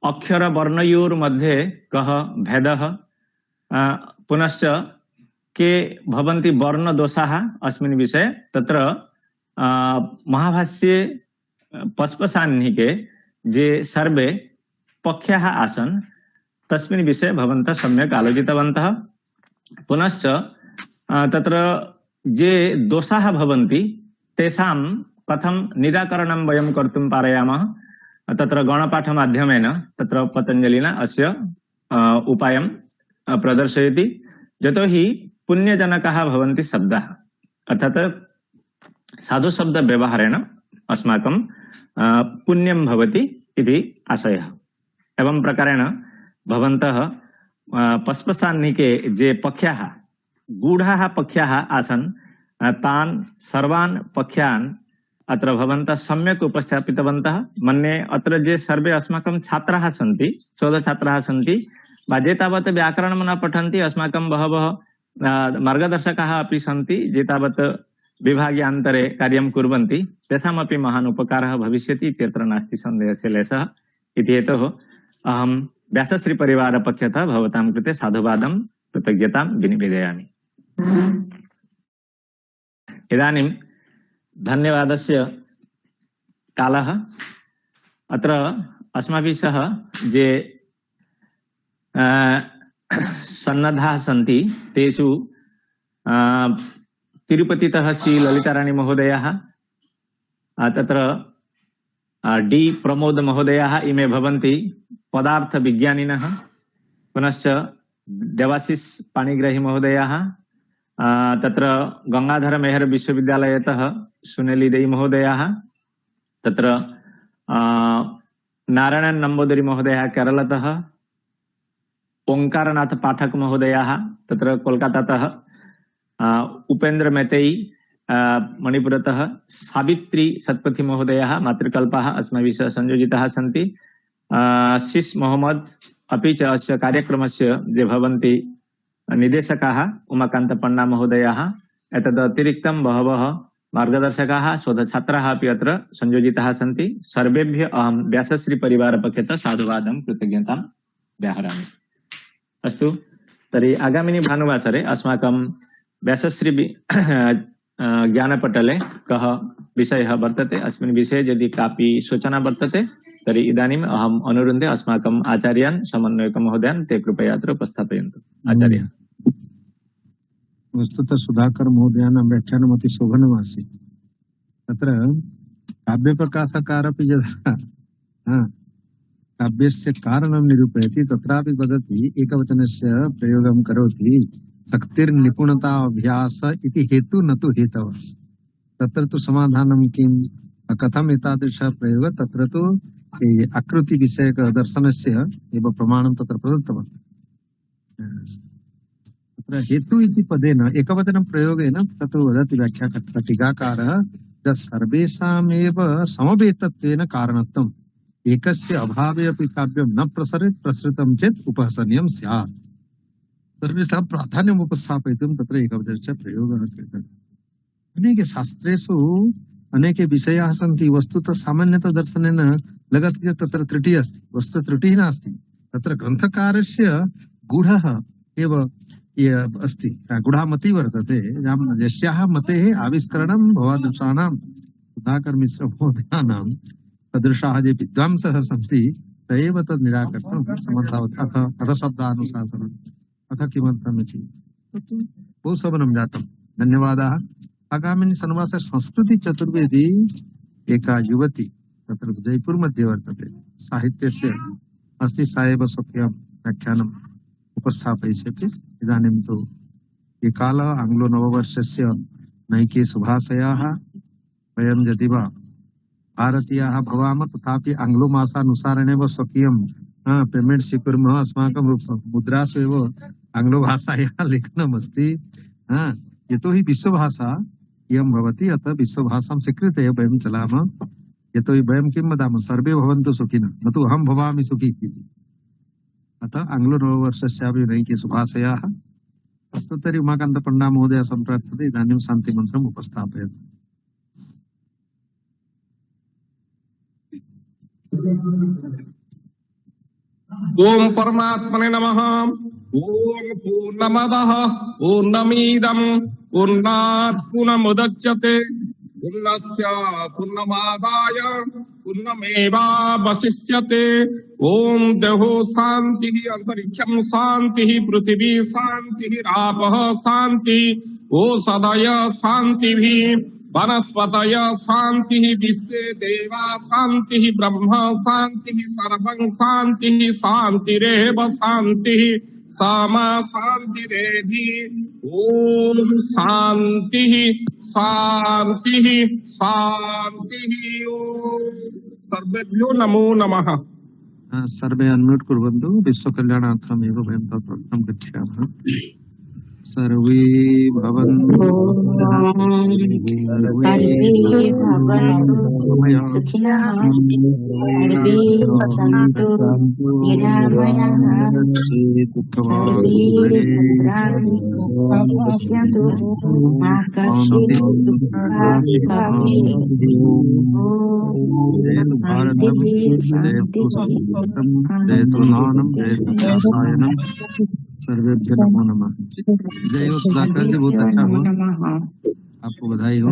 अक्षर वर्णयोर्मध्ये कः भेदः? पुनश्च के भवन्ति वर्णदोषाः अस्मिन् विषये? तत्र महाभाष्ये पस्पसाह्निके जे सर्वे पक्ष्याः आसन् तस्मिन् विषये भवन्तः सम्यक् आलोचितवन्तः। पुनश्च तत्र जे दोषाः भवन्ति तेषां कथं निराकरणं वयं कर्तुं पारयामः तत्र गणपाठमाध्यमेन तत्र पतञ्जलिना अस्य उपायं प्रदर्शयति। यतोहि पुण्यजनकाः भवन्ति शब्दाः, अर्थात् साधुशब्द व्यवहारेण अस्माकं पुण्यं भवति इति आशयः। एवं प्रकारेण भवन्तः पस्पसाह्निके जे पक्ष्याः गूढाः पक्ष्याः आसन् तान् सर्वान् पक्ष्यान् अत्र भवन्तः सम्यक् उपस्थापितवन्तः। मन्ये अत्र जे सर्वे अस्माकं छात्राः सन्ति, शोधछात्राः सन्ति वा जे तावत् व्याकरणं न पठन्ति, अस्माकं बहवः मार्गदर्शकाः अपि सन्ति जे तावत् विभाग्यान्तरे कार्यं कुर्वन्ति, तेषामपि महान् उपकारः भविष्यति इत्यत्र नास्ति सन्देहस्य लेशः। इति हेतोः अहं व्यासश्रीपरिवारपक्षतः भवतां कृते साधुवादं कृतज्ञतां विनिवेदयामि। इदानीं धन्यवादस्य कालः। अत्र अस्माभिः सह जे सन्नद्धाः सन्ति तेषु तिरुपतितः श्री ललिताराणी महोदयाः, तत्र डी प्रमोद महोदयाः इमे भवन्ति पदार्थविज्ञानिनः। पुनश्च देवाशिष पाणिग्राही महोदयाः, तत्र गंगाधर मेहर विश्वविद्यालयतः सुनेली देई महोदयाः, तत्र नारायण नंबूदरी महोदयः केरलतः, ओंकारनाथ पाठक महोदयाः तत्र कोलकातातः, उपेन्द्र मेतेई मणिपुरतः, सावित्री सत्पथी महोदयाः मातृकल्पाः अस्माभिः सह संयोजिताः सन्ति, शिश मोहम्मद, अपि च अस्य कार्यक्रमस्य ये भवन्ति निदेशकाः उमाकान्त पण्डा महोदयाः। एतदतिरिक्तं बहवः मार्गदर्शकाः शोधछात्राः अपि अत्र संयोजिताः सन्ति। सर्वेभ्यः अहं व्यासश्री परिवारपक्षतः साधुवादं कृतज्ञतां व्याहरामि। अस्तु, तर्हि आगामिनि भानुवासरे अस्माकं व्यासश्री ज्ञानपटले कः विषयः वर्तते, अस्मिन् विषये यदि कापि सूचना वर्तते तर्हि इदानीम् अहम् अनुरुन्धे अस्माकम् आचार्यान् समन्वयकमहोदयान् ते कृपया अत्र उपस्थापयन्तु। आचार्य। वस्तुतः सुधाकर महोदयानां व्याख्यानम् अति शोभनमासीत्। तत्र काव्यप्रकाशकारपि यदा काव्यस्य कारणं निरूपयति तत्रापि वदति, एकवचनस्य प्रयोगं करोति, शक्तिर्निपुणता अभ्यास इति हेतु न तु हेतव। तत्र तु समाधानं किं, कथम् एतादृशः प्रयोगः, तत्र तु आकृति विषयक दर्शनस्य एव प्रमाणं तत्र प्रदत्तवान्। तत्र हेतु इति पदेन एकवचनं प्रयोगेन तत् वदति व्याख्याकर्ता टीकाकारः, सर्वेषामेव समवेतत्वेन कारणत्वम्, एकस्य अभावे अपि काव्यं न प्रसरेत्, प्रसृतं चेत् उपहसनीयं स्यात्। सर्वेषां प्राधान्यम् उपस्थापयितुं तत्र एकवचनस्य प्रयोगः कृतः। अनेके शास्त्रेषु अनेके विषयाः सन्ति। वस्तुतः सामान्यतः दर्शनेन लगति चेत् तत्र त्रुटिः अस्ति, वस्तुतः त्रुटिः नास्ति। तत्र ग्रन्थकारस्य गूढः एव अस्ति, गूढा मतिः वर्तते, यस्याः मतेः आविष्करणं भवादृशानां सुधाकर मिश्र महोदयानां सदृशाः ये विद्वांसः सन्ति त एव तद् निराकर्तुं समर्थावत्। अथ शब्दानुशासनम् अथ किमर्थमिति बहु शोभनं जातं। धन्यवादाः। आगामिनि शनिवासरे संस्कृति चतुर्वेदी एका युवती तत्र जयपुर मध्ये वर्तते, साहित्यस्य अस्ति, सा एव स्वकीयं व्याख्यानम् उपस्थापयिष्यति। इदानीं तु ये कालः आङ्ग्लो नववर्षस्य नैके शुभाशयाः, वयं यदि वा भारतीयाः भवामः तथापि आङ्ग्लो मासानुसारेणेव स्वकीयं पेमेण्ट् स्वीकुर्मः। अस्माकं मुद्रासु एव आङ्ग्लो भाषायाः लेखनमस्ति। यतोहि विश्वभाषा इयं भवति, अतः विश्वभाषां स्वीकृत्य वयं चलामः। यतोहि वयं किं वदामः, सर्वे भवन्तु सुखिनः, न तु अहं भवामि सुखी इति। अतः आङ्ग्लो नववर्षस्यापि नैके शुभाशयाः। अस्तु, तर्हि उमाकान्त पण्डा महोदय सम्प्रार्थ्यते, इदानीं शान्तिमन्त्रम् उपस्थापयतु। ओम परमात्मने नमः। ओम पूर्णमदः पूर्णमिदं पूर्णात् पूर्णमुदच्यते पूर्णस्य पूर्णमादाय पूर्णमेवावशिष्यते। ओम देहो शान्तिः, अंतरिक्षं शान्तिः, पृथिवी शान्तिः, रापः शान्तिः, ओषधय शान्तिः, वनस्पतय शान्तिः, विश्वे देवा शान्तिः, ब्रह्म शान्तिः, सर्वं शान्तिः, शान्तिरेव शान्तिः, सामा शान्तिरेधि। ओम शान्तिः शान्तिः शान्तिः। ओम सर्वेभ्यो नमो नमः। सर्वे अनम्यूट कुर्वन्तु। विश्वकल्याणार्थमेव वयं तत्प्रथमं गच्छामः। सर्वे भवन्तु सुखिनः, सर्वे सन्तु निरामयाः, सर्वे भद्राणि पश्यन्तु, मा कश्चित् दुःखात् भवेत्। जयतु ज्ञानं, जयतु रसायनं। सर्वेभ्यो नमो नमः। जय हो सुधाकर जी, बहुत अच्छा हुआ, आपको बधाई हो।